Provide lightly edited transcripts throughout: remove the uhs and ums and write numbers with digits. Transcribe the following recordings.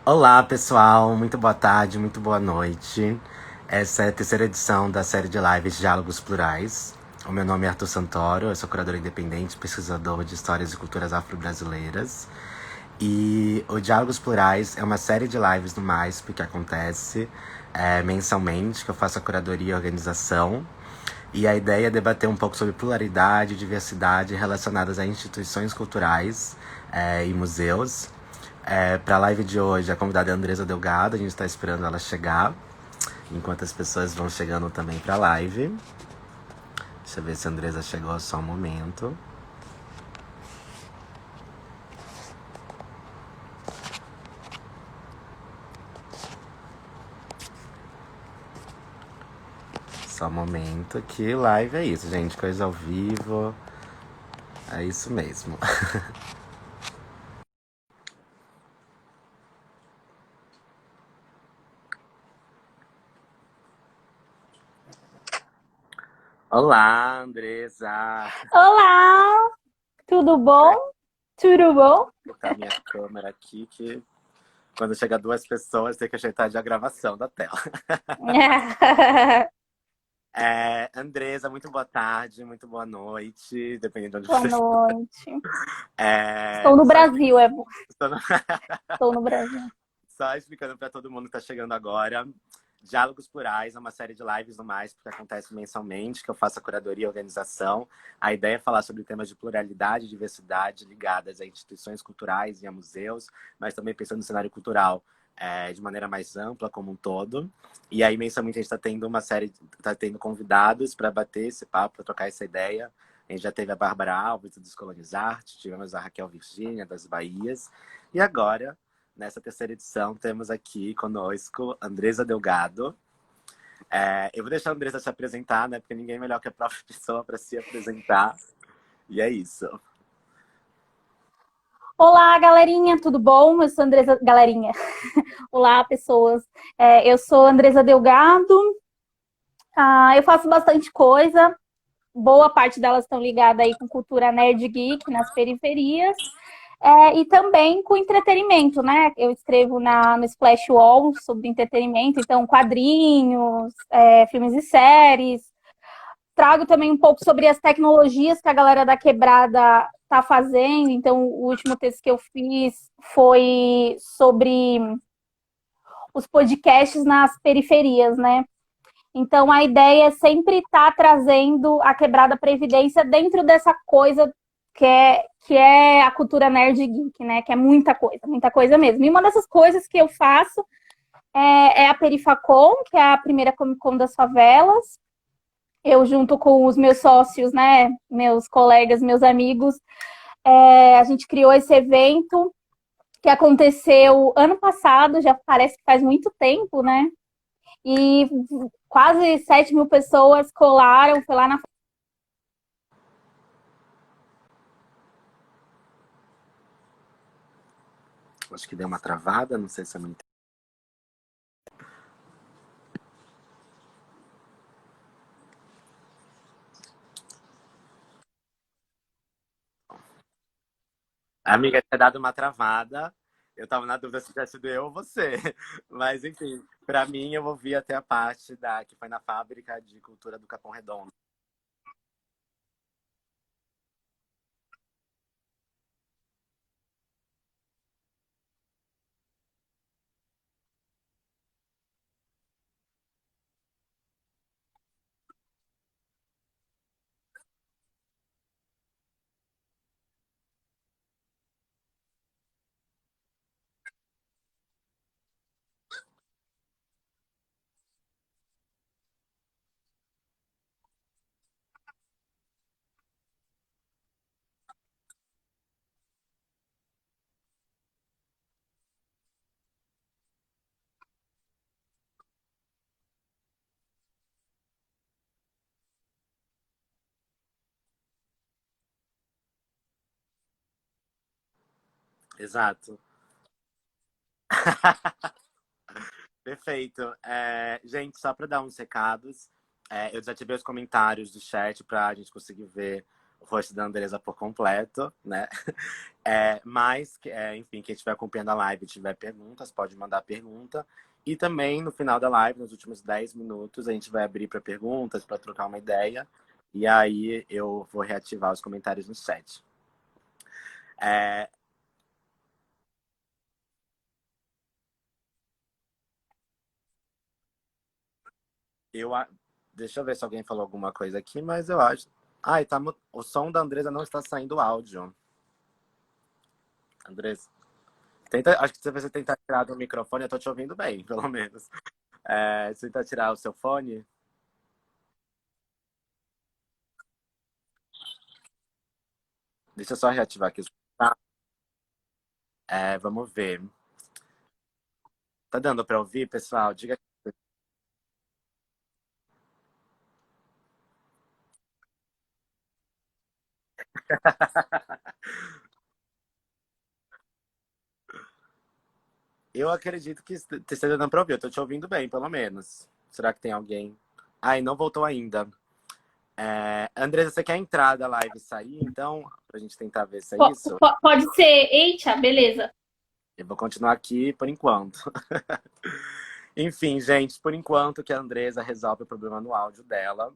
Olá, pessoal. Muito boa tarde, muito boa noite. Essa é a terceira edição da série de lives Diálogos Plurais. O meu nome é Arthur Santoro, eu sou curador independente, pesquisador de histórias e culturas afro-brasileiras. E o Diálogos Plurais é uma série de lives no MASP que acontece mensalmente, que eu faço a curadoria e a organização. E a ideia é debater um pouco sobre pluralidade e diversidade relacionadas a instituições culturais e museus. Para a live de hoje, a convidada é a Andresa Delgado, a gente está esperando ela chegar, enquanto as pessoas vão chegando também para a live. Deixa eu ver se a Andresa chegou, só um momento. Só um momento, que live é isso, gente, coisa ao vivo, é isso mesmo. Olá, Andresa. Olá, tudo bom? Tudo bom? Vou botar minha câmera aqui, que quando chega duas pessoas tem que ajeitar a gravação da tela. Andresa, muito boa tarde, muito boa noite, dependendo de onde Boa você está. noite. É, Estou no só, Brasil, só, estou no Brasil. só explicando para todo mundo que está chegando agora. Diálogos Plurais é uma série de lives no Mais, que acontece mensalmente, que eu faço a curadoria e a organização. A ideia é falar sobre temas de pluralidade e diversidade ligadas a instituições culturais e a museus, mas também pensando no cenário cultural de maneira mais ampla, como um todo. E aí, mensalmente, a gente está tendo uma série, está tendo convidados para bater esse papo, para trocar essa ideia. A gente já teve a Bárbara Alves, do Descolonizarte, tivemos a Raquel Virgínia, das Bahias. E agora, nessa terceira edição, temos aqui conosco Andresa Delgado. Eu vou deixar a Andresa se apresentar, né? Porque ninguém é melhor que a própria pessoa para se apresentar. E é isso. Olá, galerinha, tudo bom? Eu sou Andresa. Galerinha. Olá, pessoas. Eu sou Andresa Delgado. Eu faço bastante coisa. Boa parte delas estão ligadas aí com cultura nerd geek nas periferias. E também com entretenimento, né? Eu escrevo no Splash Wall sobre entretenimento, então quadrinhos, filmes e séries. Trago também um pouco sobre as tecnologias que a galera da quebrada está fazendo. Então, o último texto que eu fiz foi sobre os podcasts nas periferias, né? Então, a ideia é sempre estar trazendo a quebrada previdência dentro dessa coisa que é a cultura nerd geek, né? Que é muita coisa mesmo. E uma dessas coisas que eu faço é a Perifacon, que é a primeira Comic Con das favelas. Eu, junto com os meus sócios, né? Meus colegas, meus amigos, a gente criou esse evento que aconteceu ano passado, já parece que faz muito tempo, né? E quase 7.000 pessoas colaram, foi lá na. Acho que deu uma travada, não sei se é muito. A amiga tinha dado uma travada. Eu tava na dúvida se tivesse sido eu ou você. Mas, enfim, para mim, eu ouvi até a parte da que foi na fábrica de cultura do Capão Redondo. Exato. Perfeito. Gente, só para dar uns recados, eu desativei os comentários do chat para a gente conseguir ver o rosto da Andresa por completo, né? Mas, enfim, quem estiver acompanhando a live e tiver perguntas, pode mandar pergunta. E também, no final da live, nos últimos 10 minutos, a gente vai abrir para perguntas, para trocar uma ideia. E aí eu vou reativar os comentários no chat. É, eu, deixa eu ver se alguém falou alguma coisa aqui, mas eu acho. Ai, tá, o som da Andresa não está saindo áudio. Andresa, acho que se você tentar tirar do microfone, eu tô te ouvindo bem, pelo menos. Se tentar tirar o seu fone, deixa eu só reativar aqui. Vamos ver. Tá dando pra ouvir, pessoal? Diga. Eu acredito que esteja dando pra ouvir. Eu tô te ouvindo bem, pelo menos. Será que tem alguém? Ai, não voltou ainda. Andresa, você quer entrar da live e sair, então? Pra gente tentar ver se é isso? Pode ser. Eita, beleza. Eu vou continuar aqui por enquanto. Enfim, gente, por enquanto que a Andresa resolve o problema no áudio dela.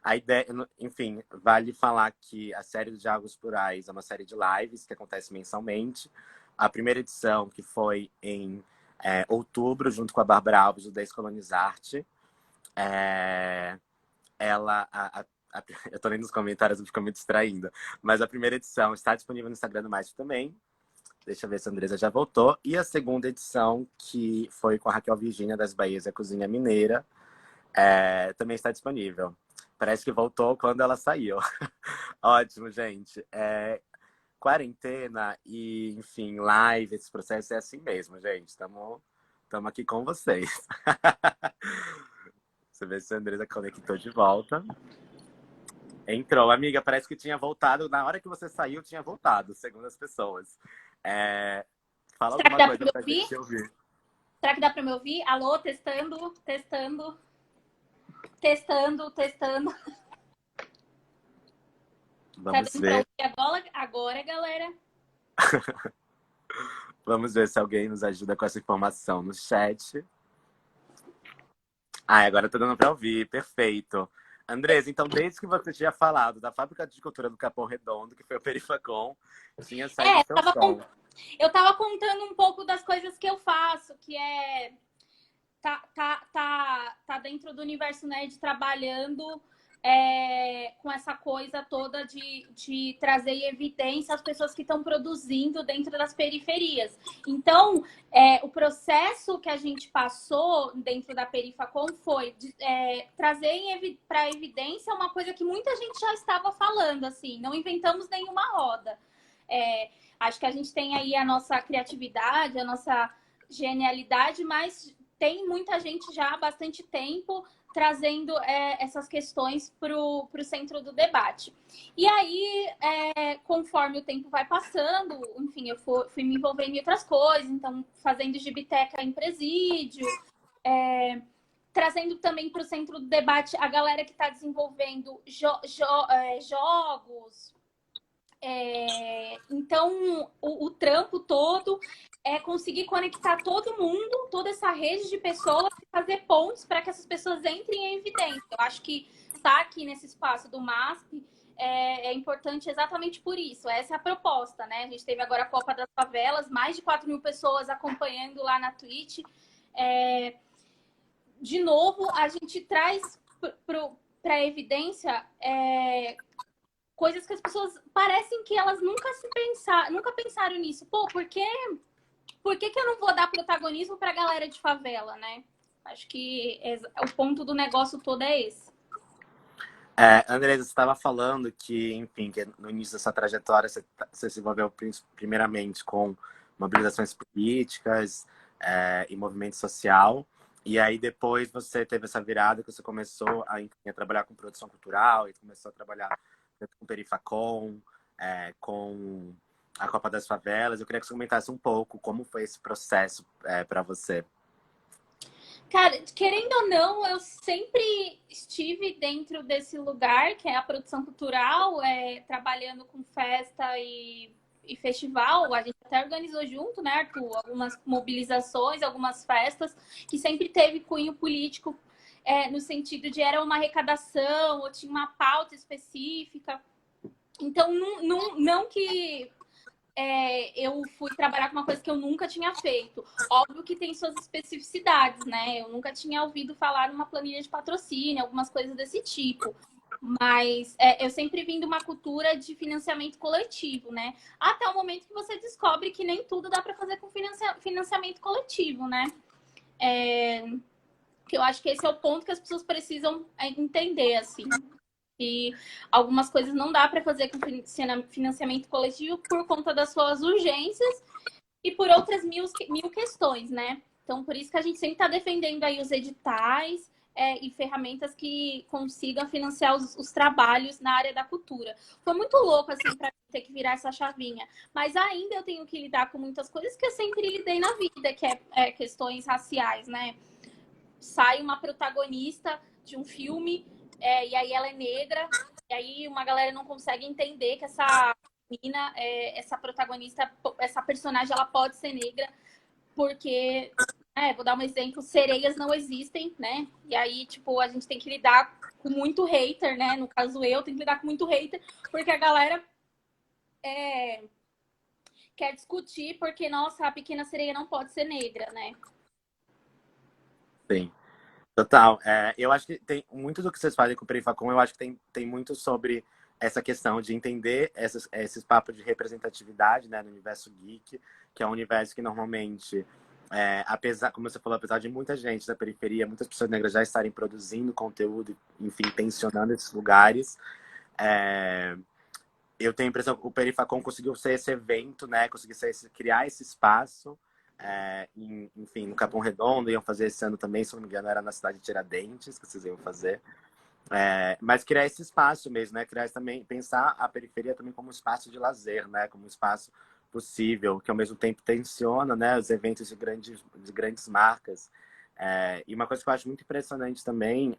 A ideia, enfim, vale falar que a série dos Diálogos Plurais é uma série de lives que acontece mensalmente. A primeira edição, que foi em outubro, junto com a Bárbara Alves, do Descolonizarte. Eu tô lendo os comentários e fico me distraindo. Mas a primeira edição está disponível no Instagram do Mais também. Deixa eu ver se a Andresa já voltou. E a segunda edição, que foi com a Raquel Virgínia, das Bahias e a Cozinha Mineira, também está disponível. Parece que voltou quando ela saiu. Ótimo, gente. Quarentena e, enfim, live, esse processo é assim mesmo, gente. Estamos aqui com vocês. Você vê se a Andresa conectou de volta. Entrou, amiga, parece que tinha voltado. Na hora que você saiu, tinha voltado, segundo as pessoas. Fala Será que alguma dá pra coisa me pra ouvir? gente ouvir. Será que dá pra me ouvir? Alô, testando, testando, testando, testando. Tá Vamos dando pra ver. ouvir agora, galera? Vamos ver se alguém nos ajuda com essa informação no chat. Agora tá dando pra ouvir. Perfeito. Andresa, então, desde que você tinha falado da Fábrica de Cultura do Capão Redondo, que foi o Perifacom, tinha saído É, o seu som. eu tava contando um pouco das coisas que eu faço, que tá dentro do universo nerd trabalhando com essa coisa toda de trazer em evidência as pessoas que estão produzindo dentro das periferias. Então, o processo que a gente passou dentro da Perifacom foi trazer para evidência uma coisa que muita gente já estava falando, assim, não inventamos nenhuma roda. Acho que a gente tem aí a nossa criatividade, a nossa genialidade, mas tem muita gente já há bastante tempo trazendo essas questões para o centro do debate. E aí, conforme o tempo vai passando, enfim, eu fui me envolvendo em outras coisas, então fazendo gibiteca em presídio, trazendo também para o centro do debate a galera que está desenvolvendo jogos. Então, o trampo todo é conseguir conectar todo mundo, toda essa rede de pessoas e fazer pontes para que essas pessoas entrem em evidência. Eu acho que estar aqui nesse espaço do MASP é importante exatamente por isso. Essa é a proposta, né? A gente teve agora a Copa das Favelas, mais de 4.000 pessoas acompanhando lá na Twitch. De novo, a gente traz para a evidência coisas que as pessoas parecem que elas nunca pensaram nisso. Pô, por que eu não vou dar protagonismo para a galera de favela, né? Acho que o ponto do negócio todo é esse. Andresa, você estava falando que, enfim, que no início dessa trajetória você se envolveu primeiramente com mobilizações políticas e movimento social. E aí depois você teve essa virada que você começou a trabalhar com produção cultural e começou a trabalhar com o Perifacom, com a Copa das Favelas. Eu queria que você comentasse um pouco como foi esse processo para você. Cara, querendo ou não, eu sempre estive dentro desse lugar, que é a produção cultural, trabalhando com festa e festival. A gente até organizou junto, né, Arthur? Algumas mobilizações, algumas festas, que sempre teve cunho político, no sentido de era uma arrecadação, ou tinha uma pauta específica. Então, não que eu fui trabalhar com uma coisa que eu nunca tinha feito. Óbvio que tem suas especificidades, né? Eu nunca tinha ouvido falar numa planilha de patrocínio, algumas coisas desse tipo. Mas eu sempre vim de uma cultura de financiamento coletivo, né? Até o momento que você descobre que nem tudo dá para fazer com financiamento coletivo, né? Que eu acho que esse é o ponto que as pessoas precisam entender, assim. E algumas coisas não dá para fazer com financiamento coletivo por conta das suas urgências e por outras mil questões, né? Então, por isso que a gente sempre está defendendo aí os editais e ferramentas que consigam financiar os trabalhos na área da cultura. Foi muito louco, assim, para ter que virar essa chavinha. Mas ainda eu tenho que lidar com muitas coisas que eu sempre lidei na vida, que é questões raciais, né? Sai uma protagonista de um filme e aí ela é negra, e aí uma galera não consegue entender que essa menina, essa protagonista, essa personagem, ela pode ser negra, porque, vou dar um exemplo, sereias não existem, né? E aí, tipo, a gente tem que lidar com muito hater, né? No caso, eu tenho que lidar com muito hater, porque a galera quer discutir porque, nossa, a pequena sereia não pode ser negra, né? Sim. Total. Eu acho que tem muito do que vocês fazem com o Perifacom, eu acho que tem muito sobre essa questão de entender esses papos de representatividade, né, no universo geek, que é um universo que normalmente, apesar, como você falou, apesar de muita gente da periferia, muitas pessoas negras já estarem produzindo conteúdo, enfim, tensionando esses lugares, eu tenho a impressão que o Perifacom conseguiu ser esse evento, né, conseguiu criar esse espaço, enfim, no Capão Redondo, iam fazer esse ano também, se não me engano, era na cidade de Tiradentes que vocês iam fazer. Mas criar esse espaço mesmo, né? Criar também, pensar a periferia também como um espaço de lazer, né? Como um espaço possível, que ao mesmo tempo tensiona, né? Os eventos de grandes marcas. E uma coisa que eu acho muito impressionante também,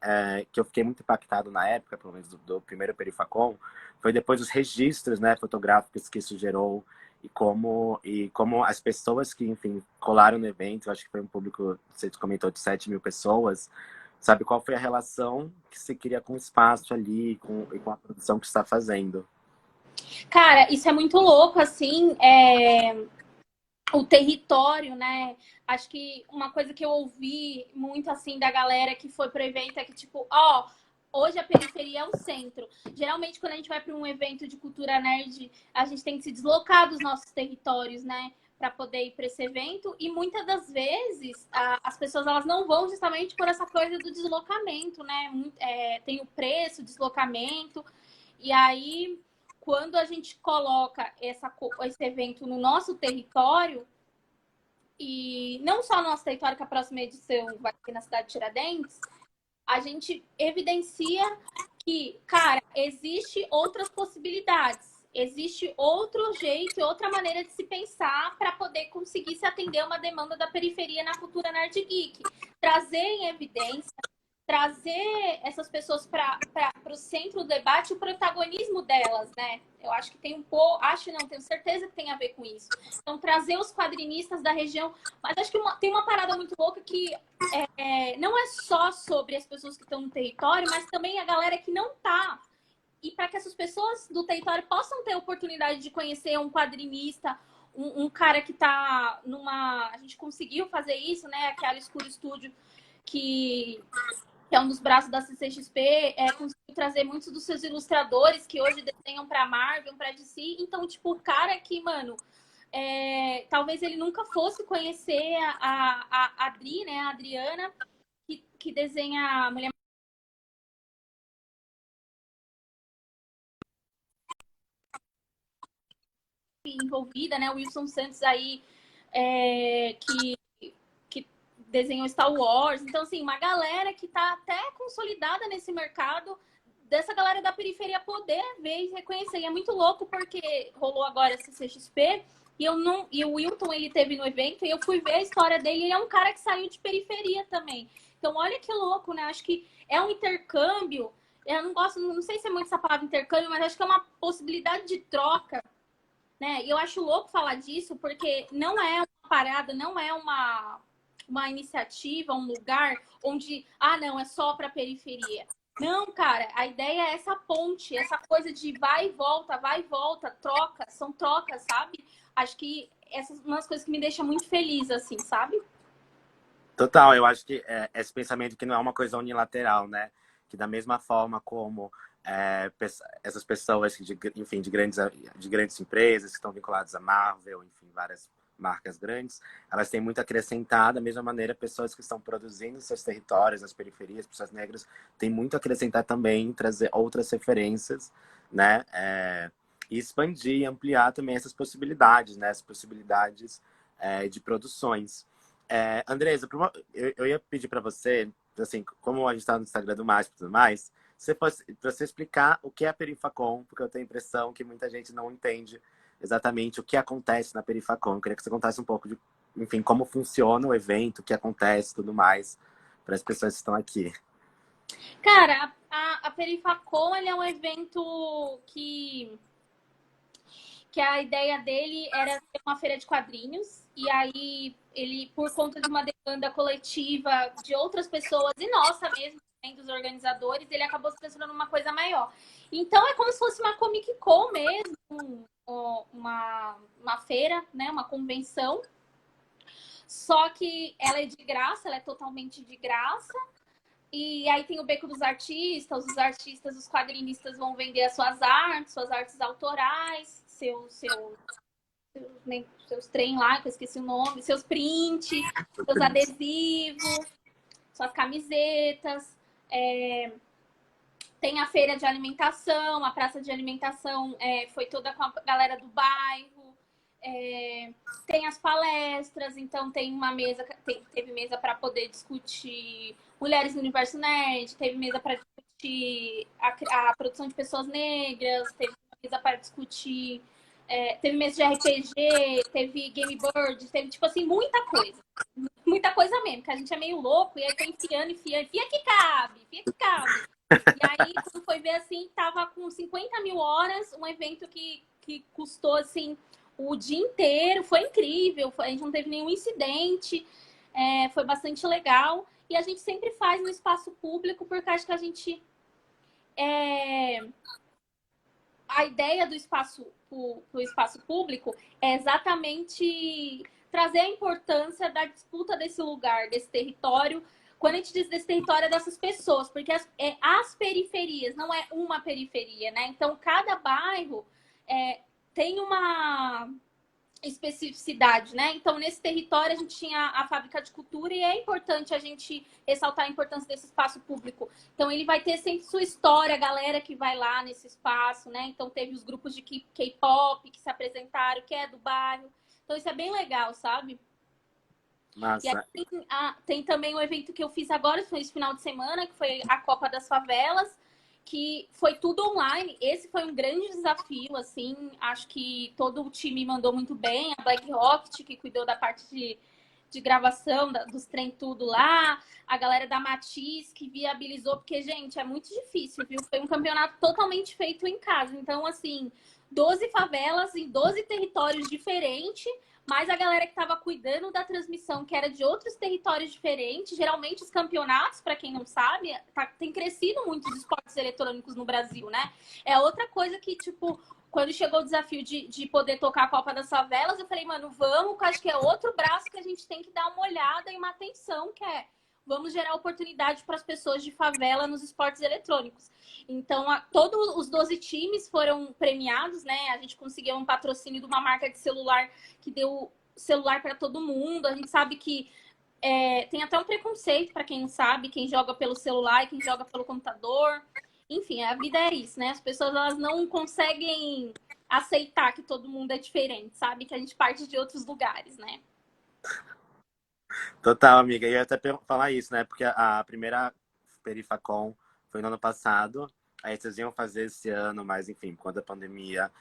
que eu fiquei muito impactado na época, pelo menos do primeiro Perifacom, foi depois os registros, né, fotográficos que isso gerou e como as pessoas que, enfim, colaram no evento, eu acho que foi um público, você comentou, de 7 mil pessoas, sabe qual foi a relação que se cria com o espaço ali e com a produção que está fazendo. Cara, isso é muito louco, assim, o território, né? Acho que uma coisa que eu ouvi muito, assim, da galera que foi pro evento é que, tipo, hoje a periferia é o centro. Geralmente, quando a gente vai para um evento de cultura nerd, a gente tem que se deslocar dos nossos territórios, né? Para poder ir para esse evento. E muitas das vezes, as pessoas elas não vão justamente por essa coisa do deslocamento, né? Tem o preço, o deslocamento. E aí, quando a gente coloca esse evento no nosso território, e não só no nosso território, que a próxima edição vai ser na cidade de Tiradentes, a gente evidencia que, cara, existe outras possibilidades. Existe outro jeito, outra maneira de se pensar para poder conseguir se atender uma demanda da periferia na cultura nerd geek. Trazer em evidência, trazer essas pessoas para o centro do debate, o protagonismo delas, né? Eu acho que tem um pouco, tenho certeza que tem a ver com isso. Então, trazer os quadrinistas da região, mas acho que tem uma parada muito louca que não é só sobre as pessoas que estão no território, mas também a galera que não está. E para que essas pessoas do território possam ter a oportunidade de conhecer um quadrinista, um cara que está numa. A gente conseguiu fazer isso, né? Aquela Escuro Studio, que é um dos braços da CCXP, conseguiu trazer muitos dos seus ilustradores que hoje desenham para Marvel, para DC. Então, tipo, o cara que, mano, talvez ele nunca fosse conhecer a Adri, né, a Adriana, que desenha a Mulher envolvida, né, o Wilson Santos aí, que desenhou Star Wars. Então, assim, uma galera que tá até consolidada nesse mercado, dessa galera da periferia poder ver e reconhecer. E é muito louco porque rolou agora essa CXP E eu não, e o Wilton, ele teve no evento e eu fui ver a história dele, ele é um cara que saiu de periferia também. Então, olha que louco, né? Acho que é um intercâmbio. Eu não gosto, não sei se é muito essa palavra intercâmbio, mas acho que é uma possibilidade de troca, né? E eu acho louco falar disso, porque não é uma parada, não é uma iniciativa, um lugar onde, não, é só para periferia. Não, cara, a ideia é essa ponte, essa coisa de vai e volta, troca, são trocas, sabe? Acho que essas são umas coisas que me deixam muito feliz, assim, sabe? Total, eu acho que esse pensamento que não é uma coisa unilateral, né? Que da mesma forma como essas pessoas, enfim, de grandes empresas que estão vinculadas à Marvel, enfim, várias marcas grandes, elas têm muito a acrescentar. Da mesma maneira, pessoas que estão produzindo seus territórios, nas periferias, pessoas negras, têm muito a acrescentar também, trazer outras referências, né? E expandir, ampliar também essas possibilidades, né? As possibilidades de produções. Andresa, eu ia pedir para você, assim, como a gente está no Instagram do MASP e tudo mais, para você explicar o que é a Perifacom, porque eu tenho a impressão que muita gente não entende exatamente o que acontece na Perifacom. Eu queria que você contasse um pouco de, enfim, como funciona o evento, o que acontece e tudo mais, para as pessoas que estão aqui. Cara, a Perifacom, ele é um evento que a ideia dele era ter uma feira de quadrinhos, e aí ele, por conta de uma demanda coletiva de outras pessoas, e nossa mesmo, dos organizadores, ele acabou se transformando numa coisa maior. Então é como se fosse uma Comic Con mesmo, uma feira, né, uma convenção, só que ela é de graça, ela é totalmente de graça. E aí tem o Beco dos Artistas, os artistas, os quadrinistas vão vender as suas artes autorais, seus trem lá, que eu esqueci o nome, seus print, seus adesivos, suas camisetas. Tem a feira de alimentação, a praça de alimentação foi toda com a galera do bairro. Tem as palestras, então tem uma mesa, teve mesa para poder discutir mulheres no universo nerd, teve mesa para discutir a produção de pessoas negras, teve mesa para discutir, teve mesa de RPG, teve Game Bird, teve tipo assim, muita coisa mesmo, que a gente é meio louco e aí foi enfiando, enfia que cabe, enfia que cabe. E aí, quando foi ver assim, tava com 50 mil horas, um evento que custou assim o dia inteiro, foi incrível, a gente não teve nenhum incidente, foi bastante legal. E a gente sempre faz no espaço público, porque acho que a gente. A ideia do espaço público é exatamente trazer a importância da disputa desse lugar, desse território. Quando a gente diz desse território, é dessas pessoas, porque as periferias, não é uma periferia, né? Então, cada bairro tem uma especificidade, né? Então, nesse território, a gente tinha a fábrica de cultura e é importante a gente ressaltar a importância desse espaço público. Então, ele vai ter sempre sua história, a galera que vai lá nesse espaço, né? Então, teve os grupos de K-pop que se apresentaram, que é do bairro. Então, isso é bem legal, sabe? Massa. E aí tem também o evento que eu fiz agora, foi esse final de semana, que foi a Copa das Favelas, que foi tudo online. Esse foi um grande desafio, assim, acho que todo o time mandou muito bem, a Black Rocket, que cuidou da parte de gravação, dos trem tudo lá, a galera da Matiz, que viabilizou, porque, gente, é muito difícil, viu? Foi um campeonato totalmente feito em casa, então, assim, 12 favelas em 12 territórios diferentes, mas a galera que estava cuidando da transmissão, que era de outros territórios diferentes, geralmente os campeonatos, para quem não sabe, tem crescido muito os esportes eletrônicos no Brasil, né? É outra coisa que, tipo, quando chegou o desafio de poder tocar a Copa das Favelas, eu falei, mano, vamos, que acho que é outro braço que a gente tem que dar uma olhada e uma atenção, que é vamos gerar oportunidade para as pessoas de favela nos esportes eletrônicos. Então, todos os 12 times foram premiados, né? A gente conseguiu um patrocínio de uma marca de celular que deu celular para todo mundo. A gente sabe que tem até um preconceito para quem não sabe, quem joga pelo celular e quem joga pelo computador. Enfim, a vida é isso, né? As pessoas elas não conseguem aceitar que todo mundo é diferente, sabe? Que a gente parte de outros lugares, né? Total, amiga. E eu ia até falar isso, né? Porque a primeira Perifacom foi no ano passado. Aí vocês iam fazer esse ano, mas enfim, por conta da pandemia,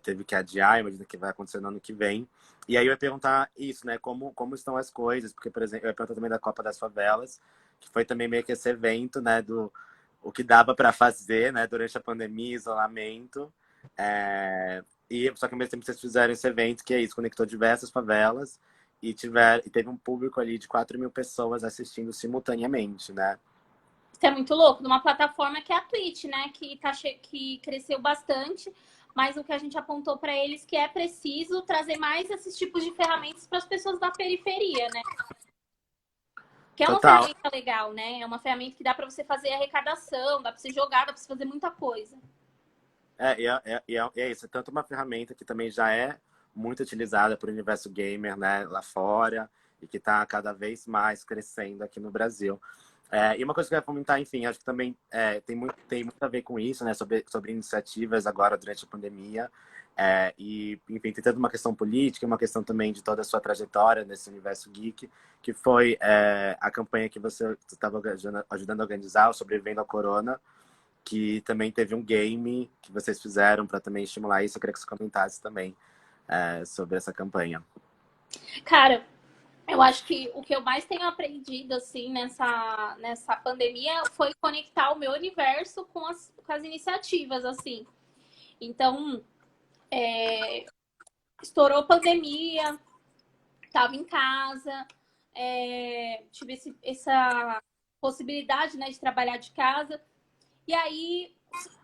teve que adiar, imagina que vai acontecer no ano que vem. E aí eu ia perguntar isso, né? Como estão as coisas? Porque, por exemplo, eu ia perguntar também da Copa das Favelas, que foi também meio que esse evento, né? Do o que dava para fazer, né? Durante a pandemia, isolamento. Só que ao mesmo tempo vocês fizeram esse evento, que é isso, conectou diversas favelas e teve um público ali de 4.000 pessoas assistindo simultaneamente, né? Isso é muito louco, numa plataforma que é a Twitch, né? Que cresceu bastante, mas o que a gente apontou para eles que é preciso trazer mais esses tipos de ferramentas para as pessoas da periferia, né? Que é uma Total. ferramenta legal, né? É uma ferramenta que dá para você fazer arrecadação, dá para você jogar, dá para você fazer muita coisa. É isso. É tanto uma ferramenta que também já é muito utilizada para o universo gamer, né, lá fora, e que está cada vez mais crescendo aqui no Brasil. E uma coisa que eu ia comentar, enfim, acho que também tem muito a ver com isso, né, sobre iniciativas agora durante a pandemia. Enfim, tem tanto uma questão política, uma questão também de toda a sua trajetória nesse universo geek, que foi a campanha que você estava ajudando a organizar, o Sobrevivendo ao Corona, que também teve um game que vocês fizeram para também estimular isso. Eu queria que você comentasse também sobre essa campanha. Cara, eu acho que o que eu mais tenho aprendido, assim, nessa pandemia foi conectar o meu universo com as iniciativas, assim. Então, estourou a pandemia, tava em casa, tive essa possibilidade, né, de trabalhar de casa. E aí,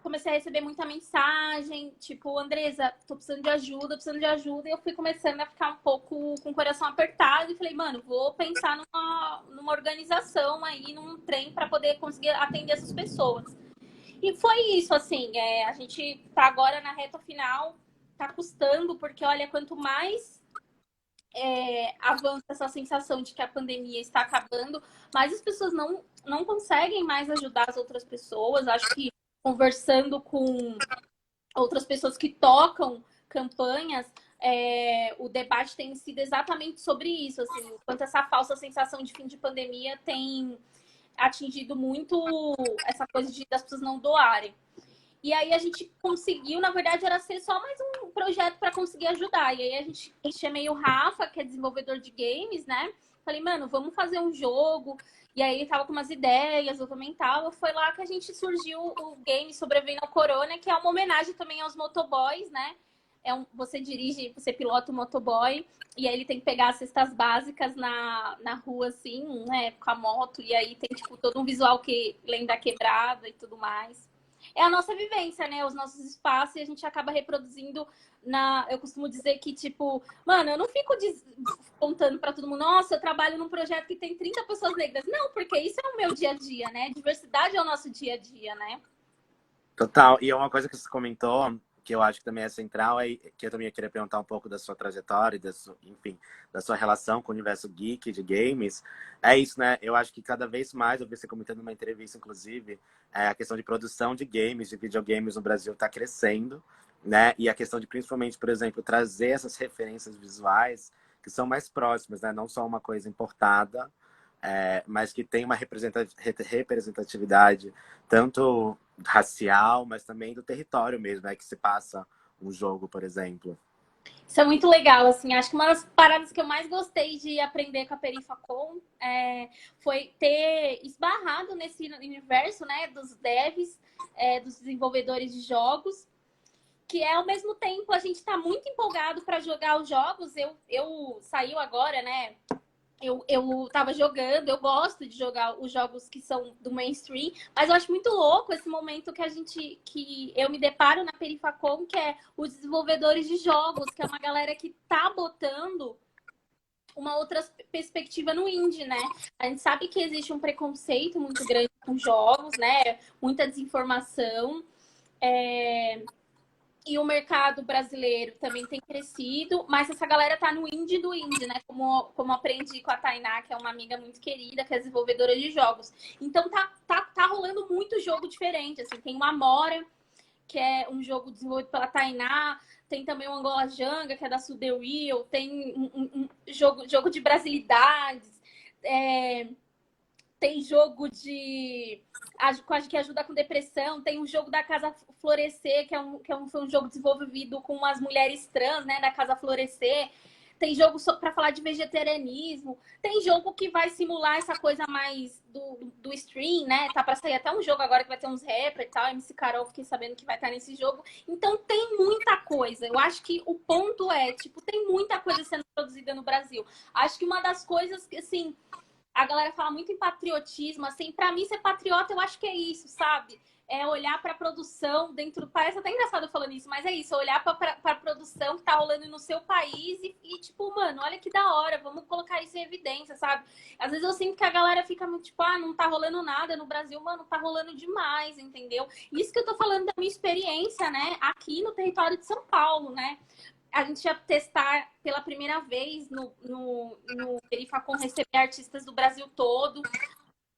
comecei a receber muita mensagem, tipo, Andresa, tô precisando de ajuda, precisando de ajuda. E eu fui começando a ficar um pouco com o coração apertado e falei, mano, vou pensar numa organização aí, num trem para poder conseguir atender essas pessoas. E foi isso, assim, a gente tá agora na reta final, tá custando, porque olha, quanto mais avança essa sensação de que a pandemia está acabando, mas as pessoas não conseguem mais ajudar as outras pessoas. Acho que conversando com outras pessoas que tocam campanhas, o debate tem sido exatamente sobre isso, assim, o quanto essa falsa sensação de fim de pandemia tem atingido muito essa coisa das pessoas não doarem. E aí a gente conseguiu, na verdade, era ser só mais um projeto para conseguir ajudar. E aí a gente chamei o Rafa, que é desenvolvedor de games, né? Falei, mano, vamos fazer um jogo. E aí ele tava com umas ideias, eu também tava. Foi lá que a gente surgiu o game Sobrevivendo ao Corona, que é uma homenagem também aos motoboys, né? Você dirige, você pilota o motoboy, e aí ele tem que pegar as cestas básicas na rua, assim, né? Com a moto. E aí tem, tipo, todo um visual que lembra a quebrada e tudo mais. É a nossa vivência, né? Os nossos espaços e a gente acaba reproduzindo eu costumo dizer que, tipo, mano, eu não fico contando pra todo mundo, nossa, eu trabalho num projeto que tem 30 pessoas negras. Não, porque isso é o meu dia a dia, né? Diversidade é o nosso dia a dia, né? Total. E é uma coisa que você comentou, que eu acho que também é central, que eu também ia querer perguntar um pouco da sua trajetória, enfim, da sua relação com o universo geek de games. É isso, né? Eu acho que cada vez mais, eu vi você comentando numa entrevista, inclusive, a questão de produção de games, de videogames no Brasil está crescendo, né? E a questão de, principalmente, por exemplo, trazer essas referências visuais que são mais próximas, né? Não só uma coisa importada, mas que tem uma representatividade tanto racial, mas também do território mesmo, né? Que se passa um jogo, por exemplo. Isso é muito legal, assim. Acho que uma das paradas que eu mais gostei de aprender com a Perifacom foi ter esbarrado nesse universo, né, dos devs, dos desenvolvedores de jogos, que ao mesmo tempo a gente está muito empolgado para jogar os jogos. Eu saiu agora, né? Eu tava jogando, eu gosto de jogar os jogos que são do mainstream, mas eu acho muito louco esse momento que eu me deparo na Perifacom, que é os desenvolvedores de jogos, que é uma galera que tá botando uma outra perspectiva no indie, né? A gente sabe que existe um preconceito muito grande com jogos, né? Muita desinformação. E o mercado brasileiro também tem crescido, mas essa galera tá no indie do indie, né? Como aprendi com a Tainá, que é uma amiga muito querida, que é desenvolvedora de jogos. Então tá rolando muito jogo diferente, assim. Tem o Amora, que é um jogo desenvolvido pela Tainá, tem também o Angola Janga, que é da Sude Real, tem um jogo de brasilidades. tem jogo que ajuda com depressão, tem o jogo da Casa Florescer, foi um jogo desenvolvido com umas mulheres trans, né, da Casa Florescer. Tem jogo para falar de vegetarianismo. Tem jogo que vai simular essa coisa mais do stream, né? Tá para sair até um jogo agora que vai ter uns rappers e tal. MC Carol, fiquei sabendo que vai estar nesse jogo. Então tem muita coisa. Eu acho que o ponto é, tipo, tem muita coisa sendo produzida no Brasil. Acho que uma das coisas que, assim, a galera fala muito em patriotismo, assim, para mim ser patriota eu acho que é isso, sabe? É olhar para a produção dentro do... Parece até engraçado falando isso, mas é isso, olhar para a produção que tá rolando no seu país tipo, mano, olha que da hora, vamos colocar isso em evidência, sabe? Às vezes eu sinto que a galera fica muito tipo, não tá rolando nada no Brasil, mano, tá rolando demais, entendeu? Isso que eu tô falando da minha experiência, né, aqui no território de São Paulo, né? A gente ia testar pela primeira vez no Perifacom receber artistas do Brasil todo.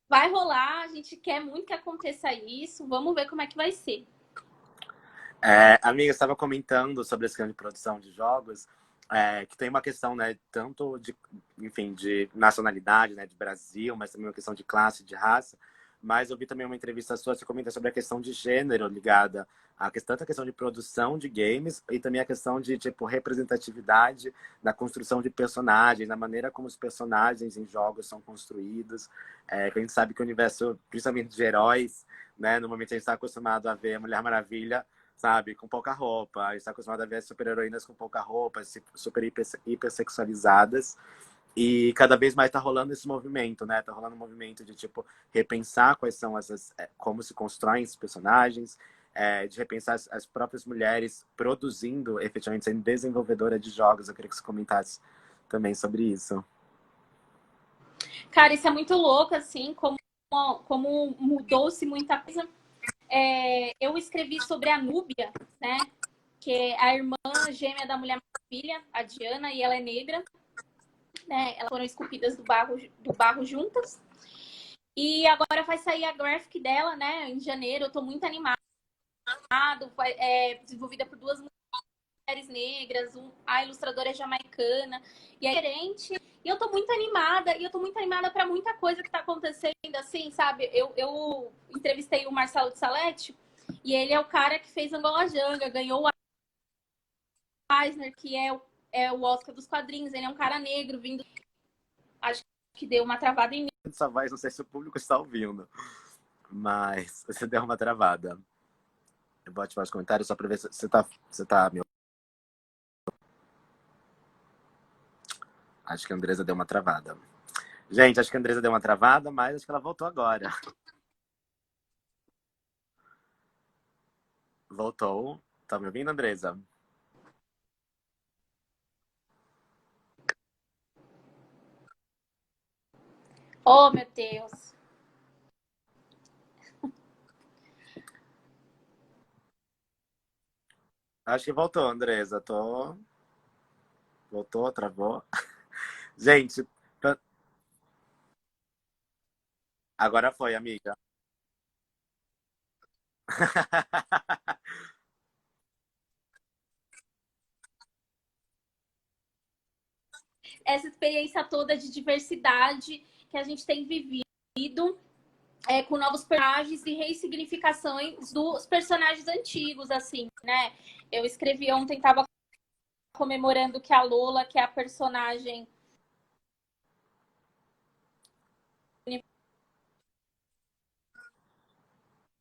Vai rolar, a gente quer muito que aconteça isso. Vamos ver como é que vai ser. Amiga, eu estava comentando sobre esse grande produção de jogos, que tem uma questão, né, tanto de, enfim, de nacionalidade, né, de Brasil, mas também uma questão de classe, de raça. Mas eu vi também uma entrevista sua, você comenta sobre a questão de gênero ligada tanto a questão de produção de games e também a questão de, tipo, representatividade na construção de personagens, na maneira como os personagens em jogos são construídos. Que a gente sabe que o universo, principalmente de heróis, né, no momento a gente está acostumado a ver a Mulher Maravilha, sabe, com pouca roupa. A gente está acostumado a ver super-heroínas com pouca roupa, super hipersexualizadas. E cada vez mais tá rolando esse movimento, né? Tá rolando um movimento de, tipo, repensar quais são como se constroem esses personagens, de repensar as próprias mulheres produzindo, efetivamente sendo desenvolvedora de jogos. Eu queria que você comentasse também sobre isso. Cara, isso é muito louco, assim, como mudou-se muita coisa. Eu escrevi sobre a Núbia, né? Que é a irmã gêmea da Mulher Maravilha, a Diana, e ela é negra. Né? Elas foram esculpidas do barro juntas. E agora vai sair a graphic dela, né? Em janeiro. Eu tô muito animada. Desenvolvida por duas mulheres negras, a ilustradora é jamaicana. E é diferente. E eu tô muito animada. E eu tô muito animada para muita coisa que tá acontecendo, assim, sabe? Eu entrevistei o Marcelo de Salete. E ele é o cara que fez Angola Janga, ganhou o Eisner, que é o Oscar dos quadrinhos. Ele é um cara negro vindo. Acho que deu uma travada em mim. Essa voz, não sei se o público está ouvindo, mas você deu uma travada. Eu vou ativar os comentários só para ver se você tá me ouvindo. Acho que a Andresa deu uma travada. Gente, acho que a Andresa deu uma travada, mas acho que ela voltou agora. Voltou. Tá me ouvindo, Andresa? Oh, meu Deus. Acho que voltou, Andresa. Voltou, travou. Gente, agora foi, amiga. Essa experiência toda de diversidade que a gente tem vivido com novos personagens e ressignificações dos personagens antigos, assim, né? Eu escrevi ontem, estava comemorando que a Lola, que é a personagem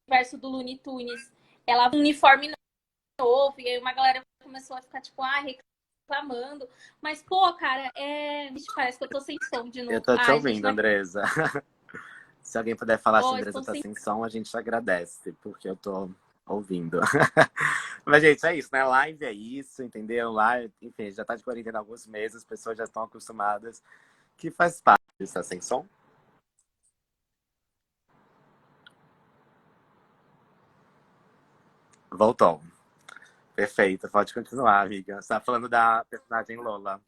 universo do Looney Tunes, ela um uniforme novo, e aí uma galera começou a ficar tipo, reclamando. Mas, pô, cara, parece que eu tô sem som de Eu novo. tô te Ai, gente, ouvindo, Andresa. Se alguém puder falar se a Andresa estou tá sem... sem som, a gente agradece, porque eu tô ouvindo. Mas, gente, é isso, né? Live é isso, entendeu? Live, enfim, já tá de quarentena há alguns meses, as pessoas já estão acostumadas, que faz parte. Está sem som? Voltou. Perfeito, pode continuar, amiga. Você tá falando da personagem Lola.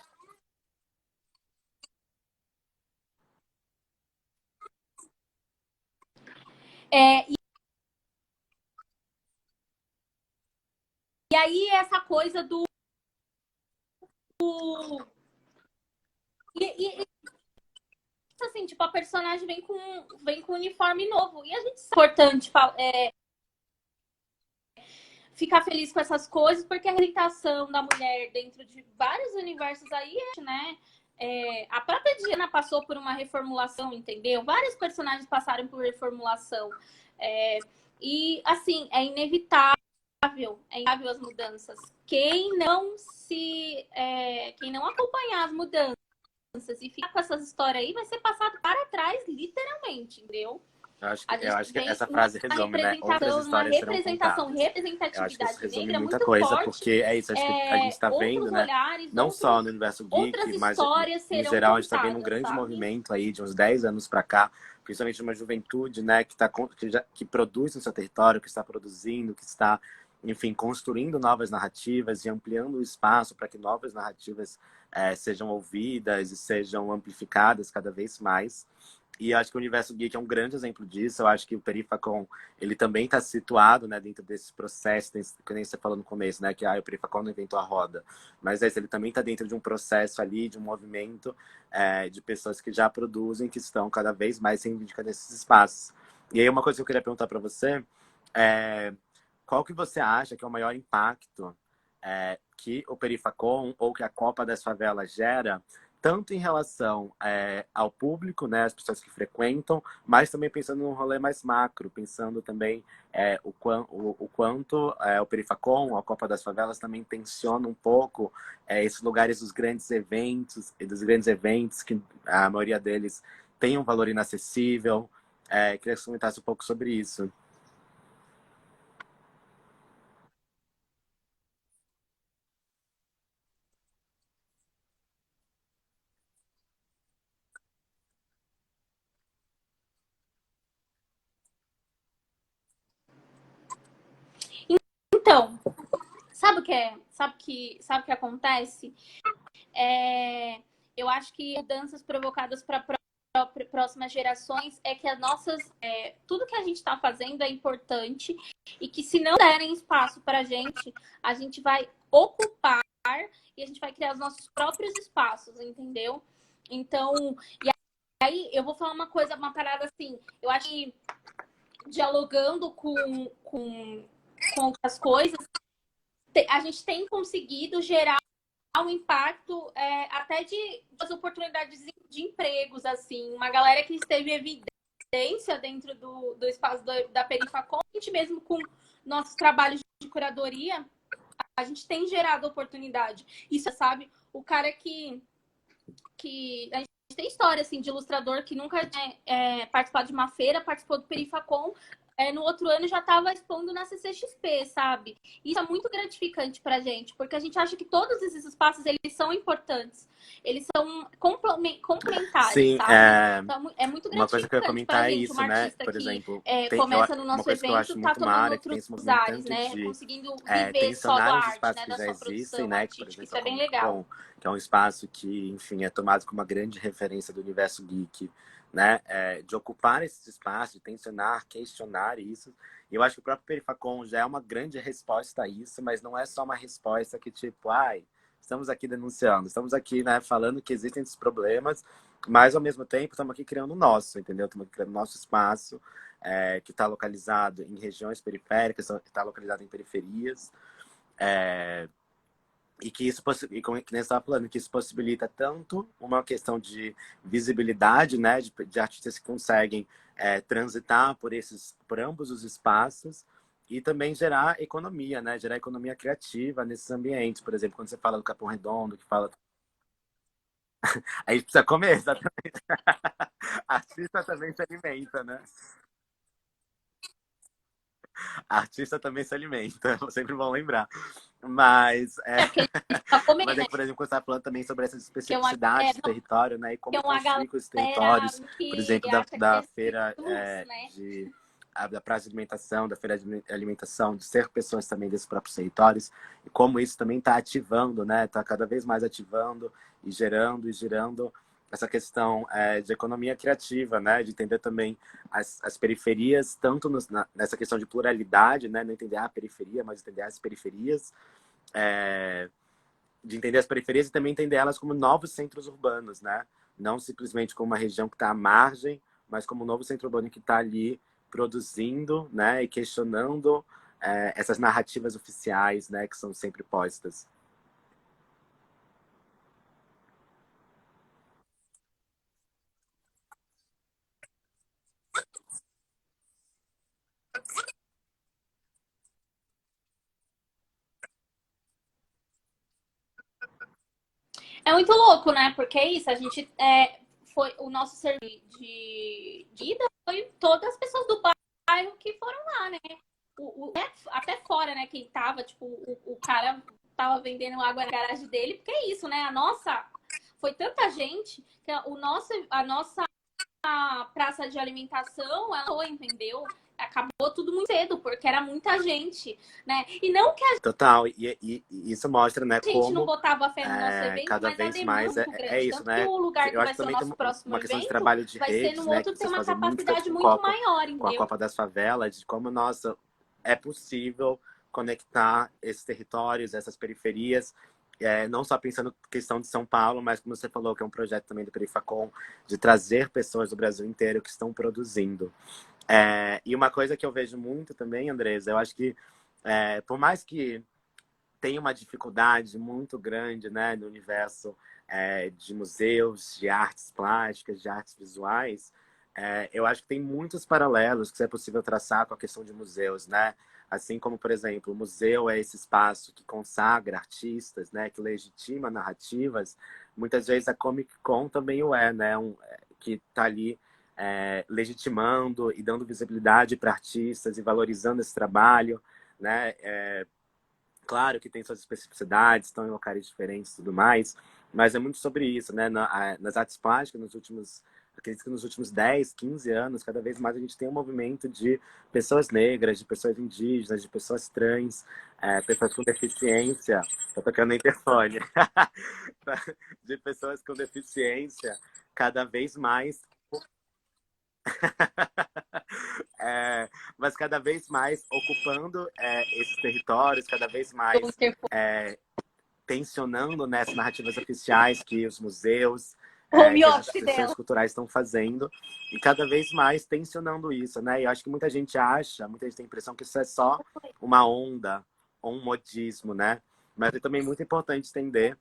E aí, essa coisa do... E, assim, assim, tipo, a personagem vem com um uniforme novo. E a gente é importante ficar feliz com essas coisas, porque a representação da mulher dentro de vários universos aí, né? A própria Diana passou por uma reformulação, entendeu? Vários personagens passaram por reformulação. E, assim, é inevitável as mudanças. Quem não acompanhar as mudanças e ficar com essas histórias aí, vai ser passado para trás, literalmente, entendeu? Eu acho que essa frase resume, né? Outras histórias serão contadas. Eu acho que isso resume muita coisa, porque é isso, acho que a gente está vendo, né? Não só no universo geek, mas em geral a gente está vendo um grande movimento aí de uns 10 anos para cá, principalmente uma juventude, né, que produz no seu território, que está produzindo, que está, enfim, construindo novas narrativas e ampliando o espaço para que novas narrativas sejam ouvidas e sejam amplificadas cada vez mais. E acho que o universo geek é um grande exemplo disso. Eu acho que o Perifacon, ele também está situado, né, dentro desse processo, que nem você falou no começo, né, que o Perifacon não inventou a roda. Mas ele também está dentro de um processo ali, de um movimento de pessoas que já produzem, que estão cada vez mais reivindicando esses espaços. E aí uma coisa que eu queria perguntar para você é qual que você acha que é o maior impacto que o Perifacon ou que a Copa das Favelas gera, tanto em relação ao público, né, as pessoas que frequentam, mas também pensando num rolê mais macro, pensando também o quanto o Perifacon, a Copa das Favelas, também tensiona um pouco esses lugares dos grandes eventos, que a maioria deles tem um valor inacessível. Queria que você comentasse um pouco sobre isso. Então, sabe o que Sabe o que acontece? Eu acho que mudanças provocadas para próximas gerações é que tudo que a gente está fazendo é importante e que se não derem espaço para a gente vai ocupar e a gente vai criar os nossos próprios espaços, entendeu? Então, e aí eu vou falar uma parada assim, eu acho que dialogando com outras coisas, a gente tem conseguido gerar um impacto até das oportunidades de empregos, assim. Uma galera que esteve em evidência dentro do espaço da Perifacom, a gente mesmo com nossos trabalhos de curadoria, a gente tem gerado oportunidade. Isso, sabe? O cara que a gente tem história, assim, de ilustrador que nunca participou de uma feira, participou do Perifacom, no outro ano já estava expondo na CCXP, sabe? Isso é muito gratificante pra gente, porque a gente acha que todos esses espaços, eles são importantes. Eles são complementares, Sim, sabe? Então, é muito uma coisa que eu ia gratificante pra comentar é gente, isso, uma né? artista Por que exemplo, começa no uma nosso coisa que eu evento, acho tá muito tomando mara, que tem outros esse movimento ares, tanto né? de Conseguindo viver só da tensionar os arte, espaços né? que Da já sua existem, produção né? Que, por artística. exemplo, Isso a é bem Comic legal. Con, que é um espaço que, enfim, é tomado como uma grande referência do universo geek, né? De ocupar esses espaços, de tensionar, questionar isso. E eu acho que o próprio Perifacon já é uma grande resposta a isso, mas não é só uma resposta que, tipo, estamos aqui denunciando, estamos aqui, né, falando que existem esses problemas, mas, ao mesmo tempo, estamos aqui criando o nosso, entendeu? Estamos aqui criando o nosso espaço, que está localizado em regiões periféricas, que está localizado em periferias, e que isso, e como que nem você estava falando, que isso possibilita tanto uma questão de visibilidade, né, de artistas que conseguem transitar por ambos os espaços, e também gerar economia, né, gerar economia criativa nesses ambientes. Por exemplo, quando você fala do Capão Redondo, que fala... A gente precisa comer, exatamente. Artista também se alimenta, né? Artista também se alimenta, sempre vão lembrar. Mas, Porque a gente tá comendo, mas é né? que, por exemplo, quando você está falando também sobre essas Que é uma, especificidades do território, né? E que é como uma construir com esses galera territórios, por que exemplo, acha que da é feira luz, né? da praça de alimentação, da feira de alimentação, de ser pessoas também desses próprios territórios, e como isso também está ativando, né? Está cada vez mais ativando e gerando essa questão de economia criativa, né? De entender também as periferias, tanto nessa questão de pluralidade, né? Não entender a periferia, mas entender as periferias, de entender as periferias e também entender elas como novos centros urbanos, né? Não simplesmente como uma região que está à margem, mas como um novo centro urbano que está ali produzindo, né, e questionando essas narrativas oficiais, né, que são sempre postas. É muito louco, né? Porque é isso, a gente foi o nosso serviço de ida foi todas as pessoas do bairro que foram lá, né? Até fora, né? Quem tava, tipo, o cara tava vendendo água na garagem dele, porque é isso, né? A nossa foi tanta gente que a nossa praça de alimentação, ela foi, entendeu? Acabou tudo muito cedo, porque era muita gente, né? E não que a Total, e isso mostra, né, gente não como botava fé no nosso evento, cada mas a vez demanda mais é muito é grande. isso, Tanto que né? o lugar Eu que acho vai que ser o também tem nosso próximo uma questão de evento trabalho de vai ser redes, no né, outro que que tem vocês uma fazem muito capacidade com muito Copa, maior, com a entendeu? Copa das Favelas, de como, nossa, é possível conectar esses territórios, essas periferias, não só pensando na questão de São Paulo, mas como você falou, que é um projeto também do Perifacom, de trazer pessoas do Brasil inteiro que estão produzindo. E uma coisa que eu vejo muito também, Andresa, eu acho que, por mais que tenha uma dificuldade muito grande, né, no universo de museus, de artes plásticas, de artes visuais, eu acho que tem muitos paralelos que é possível traçar com a questão de museus, né? Assim como, por exemplo, o museu é esse espaço que consagra artistas, né, que legitima narrativas. Muitas vezes a Comic Con também o é, né, que está ali legitimando e dando visibilidade para artistas e valorizando esse trabalho, né? Claro que tem suas especificidades, estão em locais diferentes e tudo mais, mas é muito sobre isso, né? Nas artes plásticas, acredito que nos últimos 10, 15 anos, cada vez mais a gente tem um movimento de pessoas negras, de pessoas indígenas, de pessoas trans, pessoas com deficiência. Tô tocando no interfone. De pessoas com deficiência, cada vez mais mas cada vez mais ocupando esses territórios, cada vez mais tensionando nessas narrativas oficiais que os museus, Home que as office instituições dela. culturais estão fazendo, e cada vez mais tensionando isso, né? E eu acho que muita gente tem a impressão que isso é só uma onda, ou um modismo, né? Mas é também muito importante entender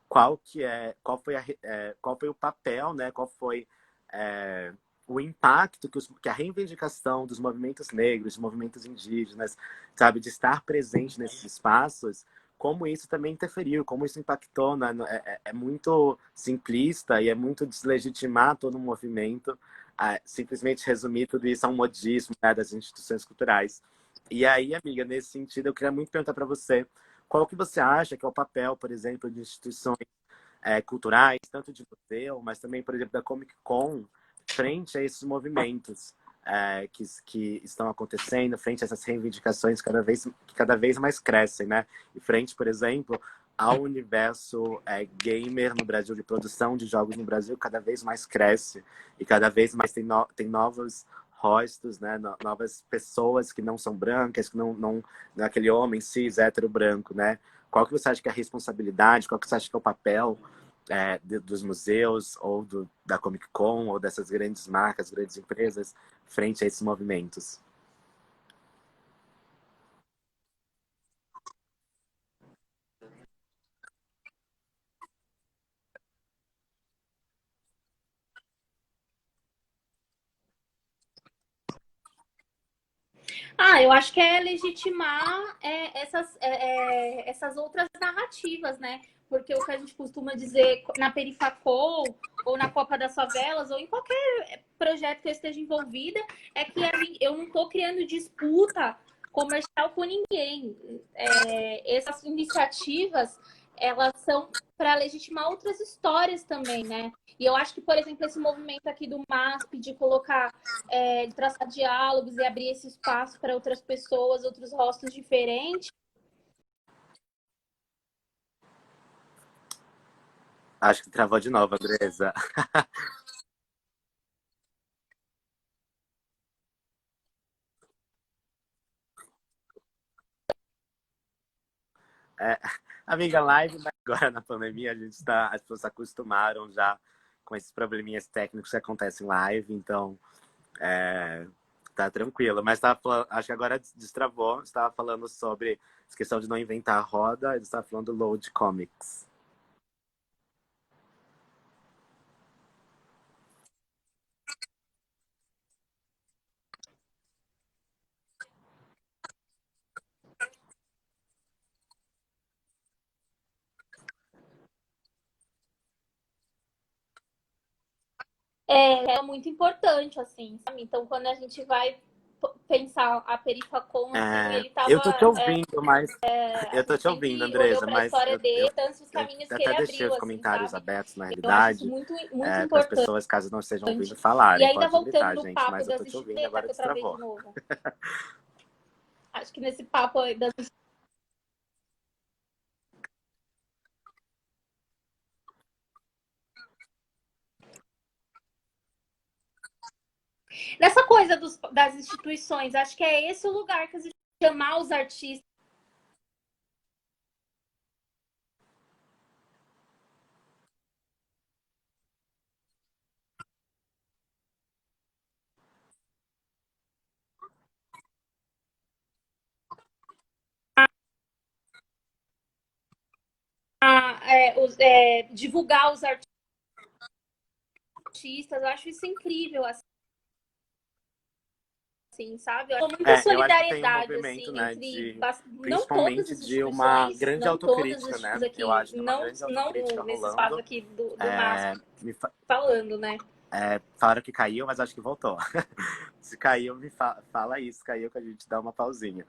qual foi o papel, né? Qual foi o impacto que a reivindicação dos movimentos negros, dos movimentos indígenas, sabe, de estar presente nesses espaços, como isso também interferiu, como isso impactou, né? É muito simplista e é muito deslegitimar todo um movimento, simplesmente resumir tudo isso a um modismo, né, das instituições culturais. E aí, amiga, nesse sentido, eu queria muito perguntar para você, qual que você acha que é o papel, por exemplo, de instituições culturais, tanto de museu, mas também, por exemplo, da Comic Con, frente a esses movimentos que estão acontecendo, frente a essas reivindicações que cada vez mais crescem, né? E frente, por exemplo, ao universo gamer no Brasil, de produção de jogos no Brasil, cada vez mais cresce e cada vez mais tem novos rostos, né? Novas pessoas que não são brancas, que não é aquele homem cis, hétero, branco, né? Qual que você acha que é a responsabilidade, qual que você acha que é o papel dos museus ou da Comic Con ou dessas grandes marcas, grandes empresas frente a esses movimentos? Eu acho que é legitimar essas outras narrativas, né? Porque o que a gente costuma dizer na Perifacol, ou na Copa das Favelas, ou em qualquer projeto que eu esteja envolvida, é que eu não estou criando disputa comercial com ninguém. Essas iniciativas, elas são para legitimar outras histórias também, né? E eu acho que, por exemplo, esse movimento aqui do MASP de colocar de traçar diálogos e abrir esse espaço para outras pessoas, outros rostos diferentes. Acho que travou de novo, Andresa. É, Amiga, live, né? Agora na pandemia, as pessoas se acostumaram já com esses probleminhas técnicos que acontecem em live, então é, tá tranquilo. Mas acho que agora destravou, você estava falando sobre essa questão de não inventar a roda, e você estava falando do load comics. É muito importante, assim, sabe? Então, quando a gente vai pensar a Perifacon, assim, ele Eu tava. tô te ouvindo, mas A eu tô gente te ouvindo, sempre olhou Andresa, para a mas história dele, tantos os eu caminhos que até ele deixei abriu, os assim, comentários sabe? abertos, na Eu acho isso realidade, muito, muito para as importante. pessoas, caso não estejam ouvindo, E falarem. ainda Pode voltando gritar, no gente, papo mas eu das tô te ouvindo, instituições, agora que eu travei de destravou. novo. Acho que nesse papo das nessa coisa das instituições, acho que é esse o lugar que a gente chamar os artistas. Divulgar os artistas, eu acho isso incrível, assim, sabe? Eu muita Eu acho que tem um solidariedade, movimento, assim, né, entre não todas principalmente as de uma instituições, grande não todas as autocrítica, né? instituições Eu aqui, acho que tem uma grande não autocrítica nesse espaço rolando. aqui do MASP falando, né? Falaram que caiu, mas acho que voltou. Se caiu, fala isso, caiu que a gente dá uma pausinha.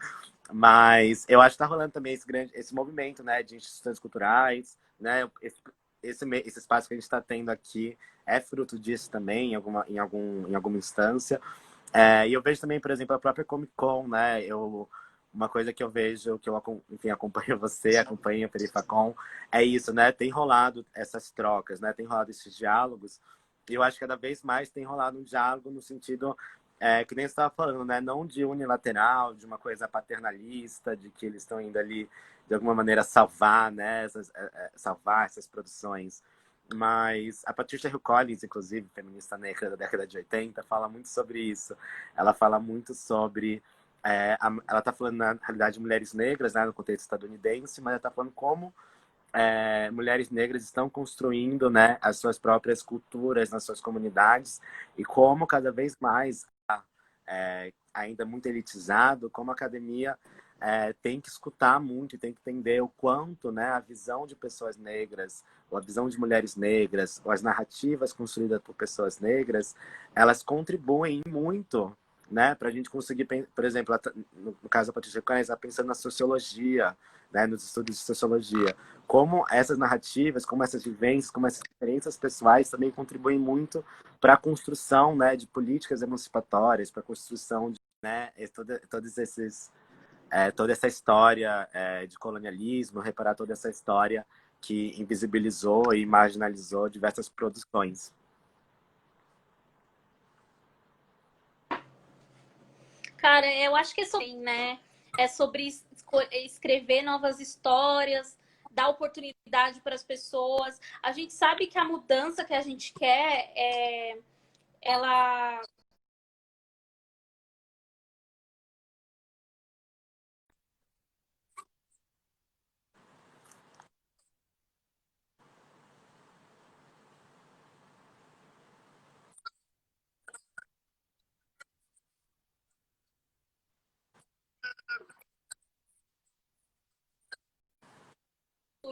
Mas eu acho que tá rolando também esse movimento, né, de instituições culturais, né? Esse espaço que a gente está tendo aqui é fruto disso também, em alguma instância. E eu vejo também, por exemplo, a própria Comic Con, né? Uma coisa que eu vejo, que enfim, acompanho você, acompanho a Perifacon, é isso, né? Tem rolado essas trocas, né? Tem rolado esses diálogos. E eu acho que cada vez mais tem rolado um diálogo no sentido, que nem você estava falando, né? Não de unilateral, de uma coisa paternalista, de que eles estão indo ali, de alguma maneira, salvar, né? Salvar essas produções. Mas a Patricia Hill Collins, inclusive, feminista negra da década de 80, fala muito sobre isso. Ela fala muito sobre. Ela está falando, na realidade, de mulheres negras, né, no contexto estadunidense, mas ela está falando como mulheres negras estão construindo, né, as suas próprias culturas nas suas comunidades e como cada vez mais, ainda muito elitizado, como a academia tem que escutar muito e tem que entender o quanto, né, a visão de pessoas negras, ou a visão de mulheres negras, ou as narrativas construídas por pessoas negras, elas contribuem muito, né, para a gente conseguir, por exemplo, no caso da Patrícia Canes, ela pensando na sociologia, né, nos estudos de sociologia, como essas narrativas, como essas vivências, como essas experiências pessoais também contribuem muito para a construção, né, de políticas emancipatórias, para a construção de, né, todos esses toda essa história de colonialismo, reparar toda essa história que invisibilizou e marginalizou diversas produções. Cara, eu acho que é sobre, né? É sobre escrever novas histórias, dar oportunidade para as pessoas. A gente sabe que a mudança que a gente quer, ela é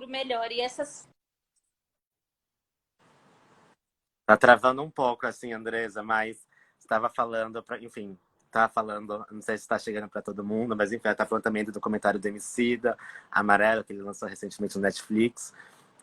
melhor. E essas Tá travando um pouco, assim, Andresa, mas estava falando, enfim, tá falando, não sei se está chegando para todo mundo, mas enfim, tá falando também do documentário do Emicida, Amarelo, que ele lançou recentemente no Netflix.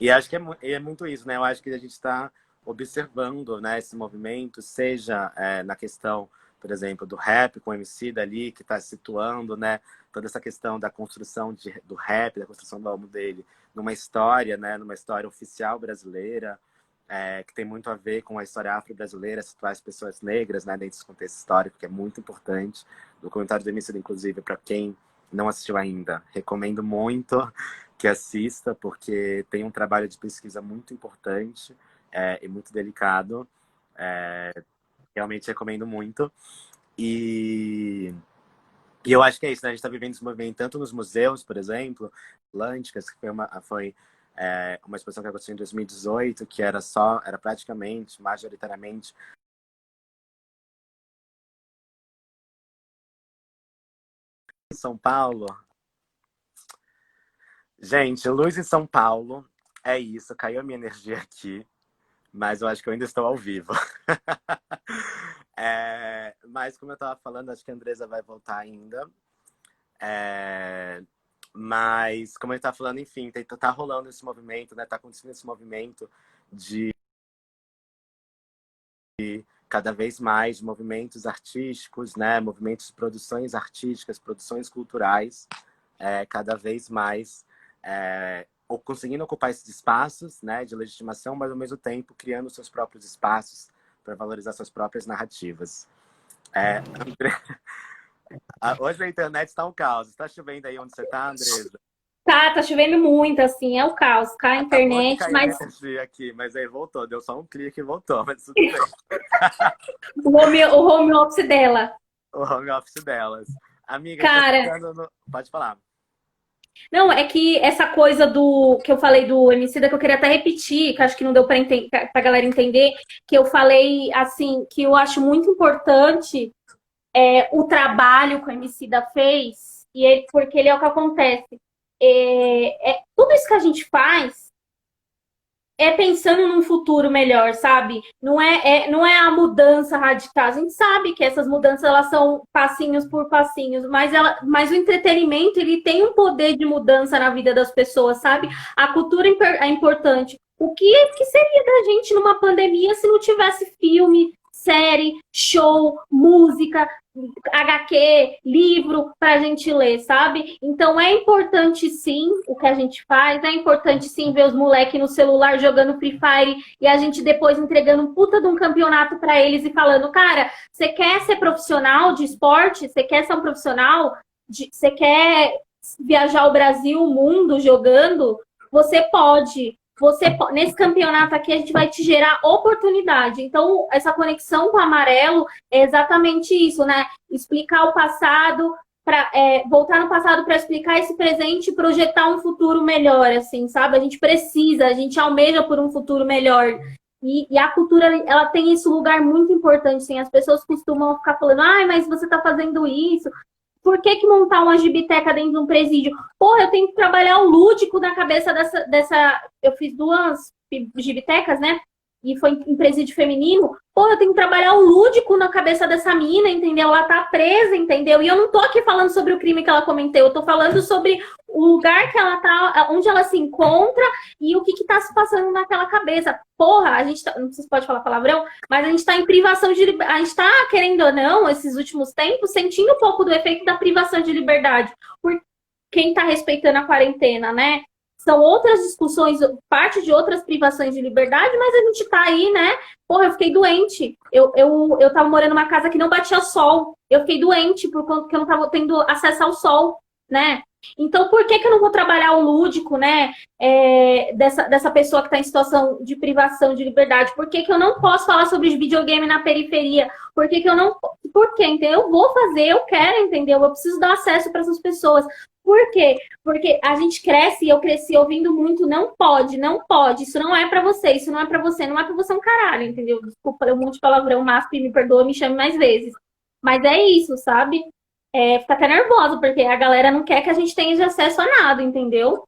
E acho que é muito isso, né? Eu acho que a gente está observando, né, esse movimento, seja na questão, por exemplo, do rap com o Emicida ali, que está situando, né, toda essa questão da construção do rap, da construção do álbum dele, numa história, né, numa história oficial brasileira, que tem muito a ver com a história afro-brasileira, situar as pessoas negras, né, dentro desse contexto histórico, que é muito importante. O documentário do Emicida, inclusive, para quem não assistiu ainda, recomendo muito. que assista, porque tem um trabalho de pesquisa muito importante e muito delicado. Realmente recomendo muito. E, e eu acho que é isso, né? A gente está vivendo esse movimento tanto nos museus, por exemplo, Atlânticas, que foi uma exposição que aconteceu em 2018, que era praticamente, majoritariamente, em São Paulo. Gente, luz em São Paulo, é isso, caiu a minha energia aqui, mas eu acho que eu ainda estou ao vivo. Mas como eu estava falando, acho que a Andresa vai voltar ainda. Mas, como ele tá falando, enfim, tá rolando esse movimento, né? Tá acontecendo esse movimento de cada vez mais movimentos artísticos, né? Movimentos de produções artísticas, produções culturais, cada vez mais ou conseguindo ocupar esses espaços, né? De legitimação, mas ao mesmo tempo criando seus próprios espaços para valorizar suas próprias narrativas. Hoje a internet está um caos. Está chovendo aí onde você está, Andresa? Tá chovendo muito, assim, é o caos, cai a Acabou de internet, cair a mas energia aqui, mas aí voltou. Deu só um clique e voltou, mas tudo bem. o home office dela. O home office delas. Amiga, a gente tá Cara, chegando no... Pode falar. não, é que essa coisa do que eu falei do Emicida, que eu queria até repetir, que acho que não deu pra galera entender, que eu falei, assim, que eu acho muito importante o trabalho que o Emicida fez, porque ele é o que acontece. Tudo isso que a gente faz pensando num futuro melhor, sabe? Não é a mudança radical. A gente sabe que essas mudanças elas são passinhos por passinhos, mas o entretenimento ele tem um poder de mudança na vida das pessoas, sabe? A cultura é importante. O que seria da gente numa pandemia se não tivesse filme, série, show, música, HQ, livro pra gente ler, sabe? Então é importante sim o que a gente faz, é importante sim ver os moleques no celular jogando Free Fire e a gente depois entregando um puta de um campeonato pra eles e falando, cara, você quer ser profissional de esporte? Você quer ser um profissional? Você quer viajar o Brasil, o mundo jogando? Você pode. Nesse campeonato aqui, a gente vai te gerar oportunidade. Então, essa conexão com o amarelo é exatamente isso, né? Explicar o passado, voltar no passado para explicar esse presente e projetar um futuro melhor, assim, sabe? A gente almeja por um futuro melhor. E a cultura, ela tem esse lugar muito importante, assim. As pessoas costumam ficar falando, ai, mas você está fazendo isso. Por que montar uma gibiteca dentro de um presídio? Porra, eu tenho que trabalhar o lúdico na cabeça dessa... Eu fiz 2 gibitecas, né? E foi em presídio feminino. Porra, eu tenho que trabalhar o lúdico na cabeça dessa mina, entendeu? Ela tá presa, entendeu? E eu não tô aqui falando sobre o crime que ela cometeu. Eu tô falando sobre o lugar que ela tá, onde ela se encontra e o que tá se passando naquela cabeça. Porra, a gente tá... Não sei se pode falar palavrão, mas a gente tá em privação de liberdade. A gente tá, querendo ou não, esses últimos tempos, sentindo um pouco do efeito da privação de liberdade. Por quem tá respeitando a quarentena, né? São outras discussões, parte de outras privações de liberdade, mas a gente tá aí, né? Porra, eu fiquei doente. Eu tava morando numa casa que não batia sol. Eu fiquei doente por conta que eu não tava tendo acesso ao sol, né? Então, por que eu não vou trabalhar o lúdico, né? Dessa pessoa que está em situação de privação de liberdade? Por que eu não posso falar sobre videogame na periferia? Por que eu não... Por quê? Entendeu? Eu vou fazer, eu quero, entendeu? Eu preciso dar acesso para essas pessoas. Por quê? Porque a gente cresce, e eu cresci ouvindo muito, não pode, não pode, isso não é pra você, isso não é pra você, não é pra você um caralho, entendeu? Desculpa, eu monte palavrão, mas me perdoa, me chame mais vezes. Mas é isso, sabe? Fica até nervosa, porque a galera não quer que a gente tenha acesso a nada, entendeu?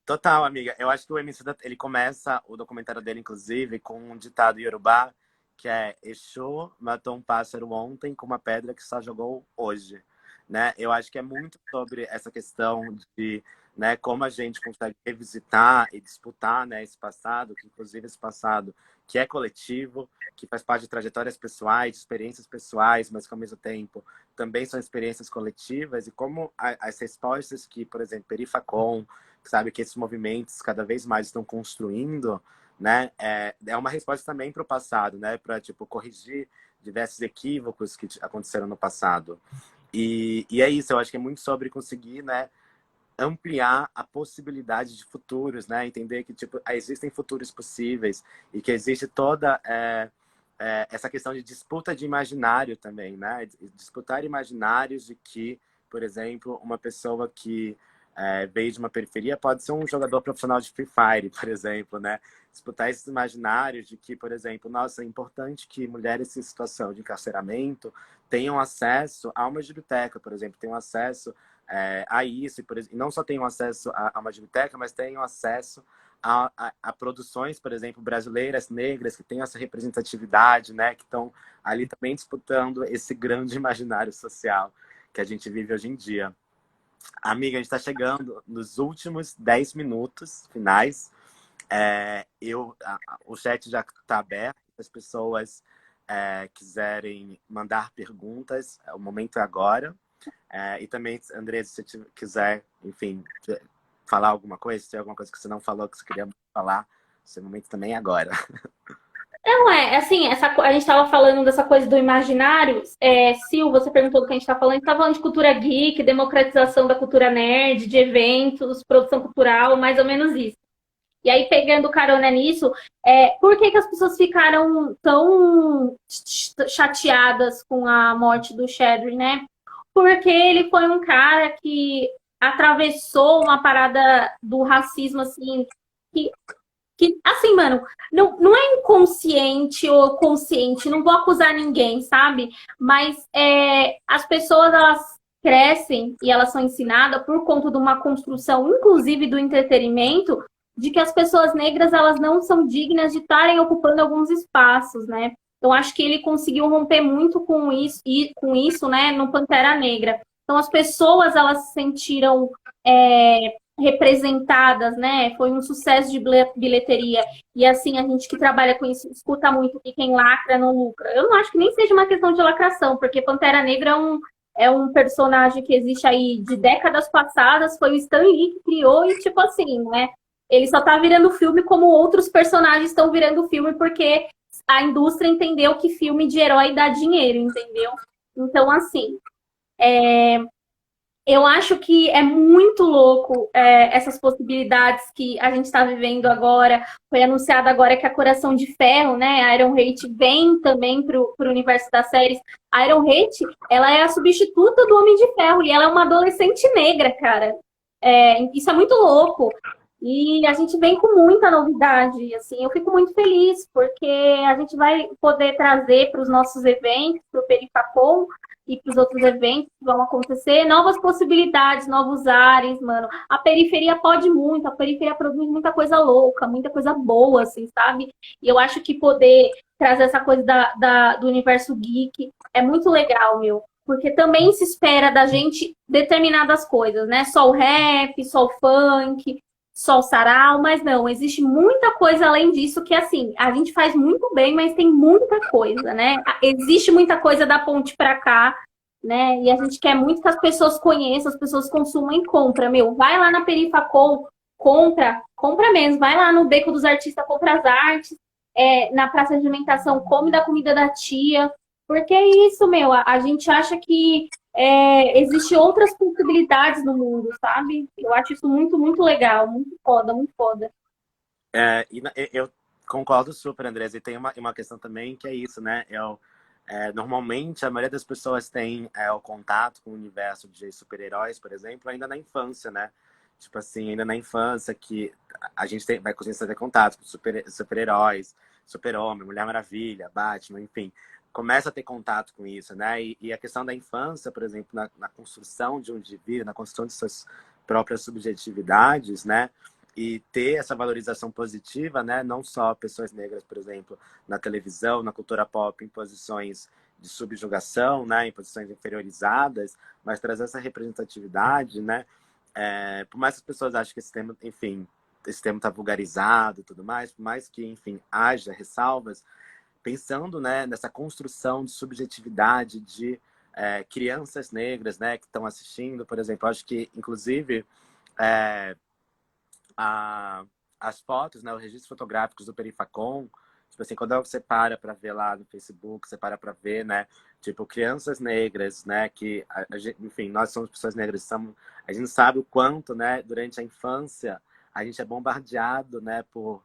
Total, amiga. Eu acho que o MC, ele começa o documentário dele, inclusive, com um ditado iorubá, que é Exu matou um pássaro ontem com uma pedra que só jogou hoje. Né? Eu acho que é muito sobre essa questão de, né, como a gente consegue revisitar e disputar, né, esse passado, que inclusive esse passado que é coletivo, que faz parte de trajetórias pessoais, de experiências pessoais, mas que ao mesmo tempo também são experiências coletivas, e como as respostas que, por exemplo, Perifacom, sabe, que esses movimentos cada vez mais estão construindo, né, é uma resposta também para o passado, né, para tipo corrigir diversos equívocos que aconteceram no passado. E é isso, eu acho que é muito sobre conseguir, né, ampliar a possibilidade de futuros, né? Entender que tipo existem futuros possíveis e que existe toda essa questão de disputa de imaginário também, né? Disputar imaginários de que, por exemplo, uma pessoa que veio de uma periferia pode ser um jogador profissional de Free Fire, por exemplo, né? Disputar esses imaginários de que, por exemplo, nossa, é importante que mulheres em situação de encarceramento tenham acesso a uma biblioteca, por exemplo, tenham acesso a isso, e não só tenham acesso a uma biblioteca, mas tenham acesso a produções, por exemplo, brasileiras, negras, que têm essa representatividade, né? Que estão ali também disputando esse grande imaginário social que a gente vive hoje em dia. Amiga, a gente está chegando nos últimos 10 minutos finais. O chat já está aberto. Se as pessoas quiserem mandar perguntas, o momento é agora. E também, Andressa, se você quiser, enfim, falar alguma coisa, se tem alguma coisa que você não falou, que você queria falar, esse momento também é agora. Não, assim, a gente estava falando dessa coisa do imaginário. Sil, você perguntou do que a gente está falando. A gente está falando de cultura geek, democratização da cultura nerd, de eventos, produção cultural, mais ou menos isso. E aí, pegando carona nisso, por que as pessoas ficaram tão chateadas com a morte do Chadwick, né? Porque ele foi um cara que atravessou uma parada do racismo, assim, que assim, mano, não é inconsciente ou consciente, não vou acusar ninguém, sabe? Mas as pessoas, elas crescem e elas são ensinadas por conta de uma construção, inclusive do entretenimento, de que as pessoas negras, elas não são dignas de estarem ocupando alguns espaços, né? Então, acho que ele conseguiu romper muito com isso, né, no Pantera Negra. Então, as pessoas, elas se sentiram representadas, né? Foi um sucesso de bilheteria. E assim, a gente que trabalha com isso escuta muito que quem lacra não lucra. Eu não acho que nem seja uma questão de lacração, porque Pantera Negra é um personagem que existe aí de décadas passadas, foi o Stan Lee que criou e tipo assim, né? Ele só tá virando filme como outros personagens estão virando filme, porque a indústria entendeu que filme de herói dá dinheiro, entendeu? Então, assim, eu acho que é muito louco essas possibilidades que a gente está vivendo agora. Foi anunciado agora que a Coração de Ferro, né, a Ironheart, vem também para o universo das séries. A Ironheart, ela é a substituta do Homem de Ferro e ela é uma adolescente negra, cara. Isso é muito louco. E a gente vem com muita novidade. Assim, eu fico muito feliz, porque a gente vai poder trazer para os nossos eventos, para o Perifacom, e para os outros eventos que vão acontecer, novas possibilidades, novos ares, mano. A periferia pode muito, a periferia produz muita coisa louca, muita coisa boa, assim, sabe? E eu acho que poder trazer essa coisa do universo geek é muito legal, meu. Porque também se espera da gente determinadas coisas, né? Só o rap, só o funk, só o sarau, mas não, existe muita coisa além disso que, assim, a gente faz muito bem, mas tem muita coisa, né? Existe muita coisa da ponte para cá, né? E a gente quer muito que as pessoas conheçam, as pessoas consumam e compram. Meu, vai lá na Perifacom, compra mesmo, vai lá no Beco dos Artistas, compra as artes, na praça de alimentação, come da comida da tia, porque é isso, meu, a gente acha que existem outras possibilidades no mundo, sabe? Eu acho isso muito, muito legal, muito foda, muito foda. Eu concordo super, Andresa. E tem uma questão também que é isso, né? Normalmente, a maioria das pessoas tem o contato com o universo de super-heróis, por exemplo, ainda na infância, né? Tipo assim, ainda na infância que a gente vai começar a ter contato com super-heróis, Super-Homem, Mulher Maravilha, Batman, enfim. Começa a ter contato com isso, né? E a questão da infância, por exemplo, na construção de um indivíduo, na construção de suas próprias subjetividades, né? E ter essa valorização positiva, né? Não só pessoas negras, por exemplo, na televisão, na cultura pop, em posições de subjugação, né? Em posições inferiorizadas, mas trazer essa representatividade, né? Por mais que as pessoas achem que esse tema, enfim, esse tema está vulgarizado e tudo mais, por mais que, enfim, haja ressalvas, pensando, né, nessa construção de subjetividade de crianças negras, né, que estão assistindo, por exemplo, acho que, inclusive, as fotos, né, os registros fotográficos do Perifacom, Tipo assim, quando você para pra ver lá no Facebook, você para pra ver, né? Tipo, crianças negras, né? Que, enfim, nós somos pessoas negras, a gente sabe o quanto, né? Durante a infância, a gente é bombardeado, né? Por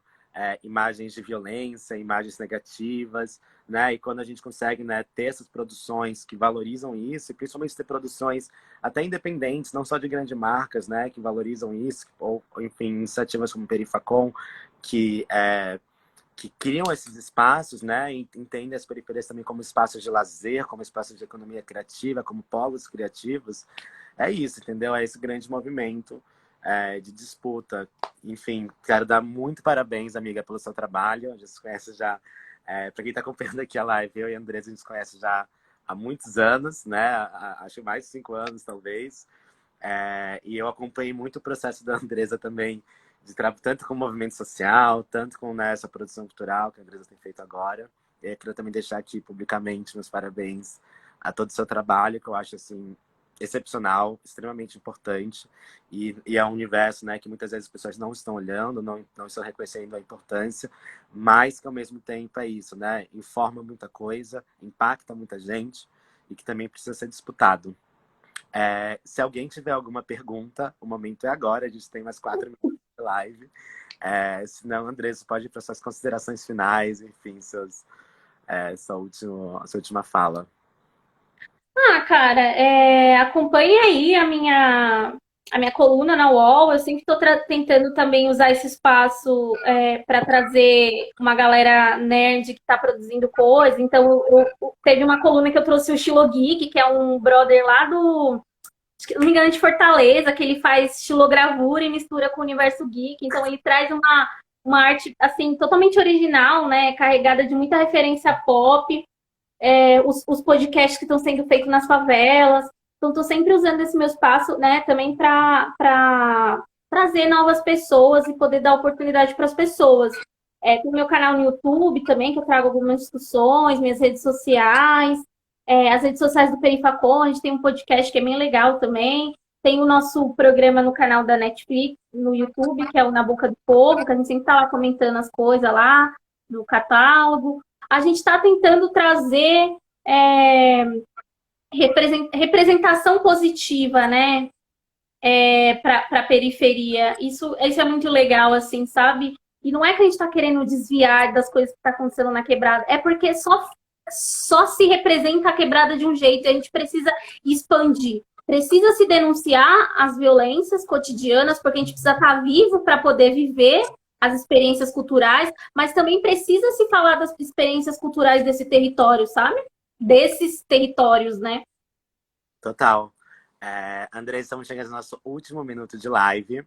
imagens de violência, imagens negativas, né? E quando a gente consegue, né, ter essas produções que valorizam isso, e principalmente ter produções até independentes, não só de grandes marcas, né? Que valorizam isso, ou, enfim, iniciativas como Perifacom, que que criam esses espaços, né, e entendem as periferias também como espaços de lazer, como espaços de economia criativa, como polos criativos. É isso, entendeu? É esse grande movimento de disputa. Enfim, quero dar muito parabéns, amiga, pelo seu trabalho. A gente se conhece já, para quem está acompanhando aqui a live, eu e a Andressa, a gente se conhece já há muitos anos, né? Acho que mais de 5 anos, talvez. E eu acompanhei muito o processo da Andresa também, tanto com o movimento social, tanto com, né, essa produção cultural que a Andresa tem feito agora. E eu queria também deixar aqui publicamente meus parabéns a todo o seu trabalho, que eu acho assim excepcional, extremamente importante. E é um universo, né, que muitas vezes as pessoas não estão olhando, não estão reconhecendo a importância, mas que ao mesmo tempo é isso, né? Informa muita coisa, impacta muita gente e que também precisa ser disputado. Se alguém tiver alguma pergunta, o momento é agora. A gente tem mais 4 minutos de live. Se não, Andressa, pode ir para suas considerações finais, enfim, sua última fala. Ah, cara, acompanhe aí a minha coluna na UOL. Eu sempre estou tentando também usar esse espaço para trazer uma galera nerd que está produzindo coisa. Então, teve uma coluna que eu trouxe o Xilogeek, que é um brother lá acho que, não me engano, de Fortaleza, que ele faz estilogravura e mistura com o universo geek. Então, ele traz uma arte, assim, totalmente original, né? Carregada de muita referência pop. Os podcasts que estão sendo feitos nas favelas. Então, estou sempre usando esse meu espaço, né, também para trazer novas pessoas e poder dar oportunidade para as pessoas. Tem meu canal no YouTube também, que eu trago algumas discussões, minhas redes sociais, as redes sociais do Perifacom, a gente tem um podcast que é bem legal também. Tem o nosso programa no canal da Netflix, no YouTube, que é o Na Boca do Povo, que a gente sempre está lá comentando as coisas lá, do catálogo. A gente está tentando trazer representação positiva, né, para a periferia. Isso é muito legal, assim, sabe? E não é que a gente está querendo desviar das coisas que estão acontecendo na quebrada, é porque só se representa a quebrada de um jeito e a gente precisa expandir. Precisa se denunciar as violências cotidianas, porque a gente precisa estar vivo para poder viver as experiências culturais, mas também precisa se falar das experiências culturais desse território, sabe? Desses territórios, né? Total. André, estamos chegando no nosso último minuto de live.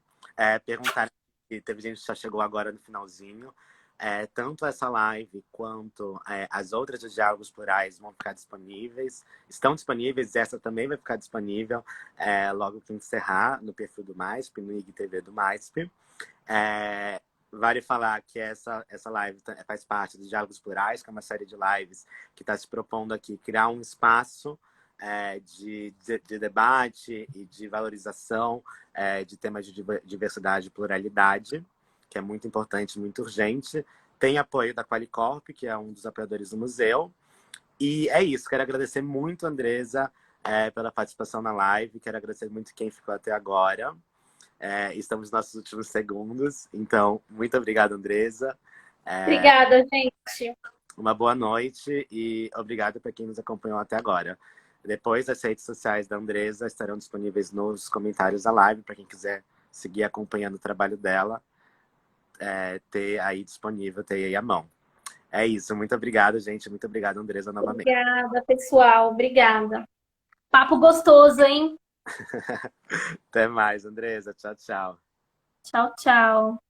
Perguntar, que teve gente que já chegou agora no finalzinho. Tanto essa live quanto as outras de Diálogos Plurais vão ficar disponíveis. Estão disponíveis, e essa também vai ficar disponível logo que encerrar no perfil do MASP, no IGTV do MASP. Vale falar que essa live faz parte dos Diálogos Plurais, que é uma série de lives que está se propondo aqui criar um espaço de debate e de valorização de temas de diversidade e pluralidade, que é muito importante, muito urgente. Tem apoio da Qualicorp, que é um dos apoiadores do museu. E é isso, quero agradecer muito, Andresa, pela participação na live, quero agradecer muito quem ficou até agora. Estamos nos nossos últimos segundos, então, muito obrigado, Andresa. Obrigada, gente. Uma boa noite e obrigado para quem nos acompanhou até agora. Depois, as redes sociais da Andresa estarão disponíveis nos comentários da live, para quem quiser seguir acompanhando o trabalho dela, ter aí disponível, ter aí à mão. É isso, muito obrigado, gente. Muito obrigado, Andresa, novamente. Obrigada, pessoal. Obrigada. Papo gostoso, hein? Até mais, Andresa. Tchau, tchau. Tchau, tchau.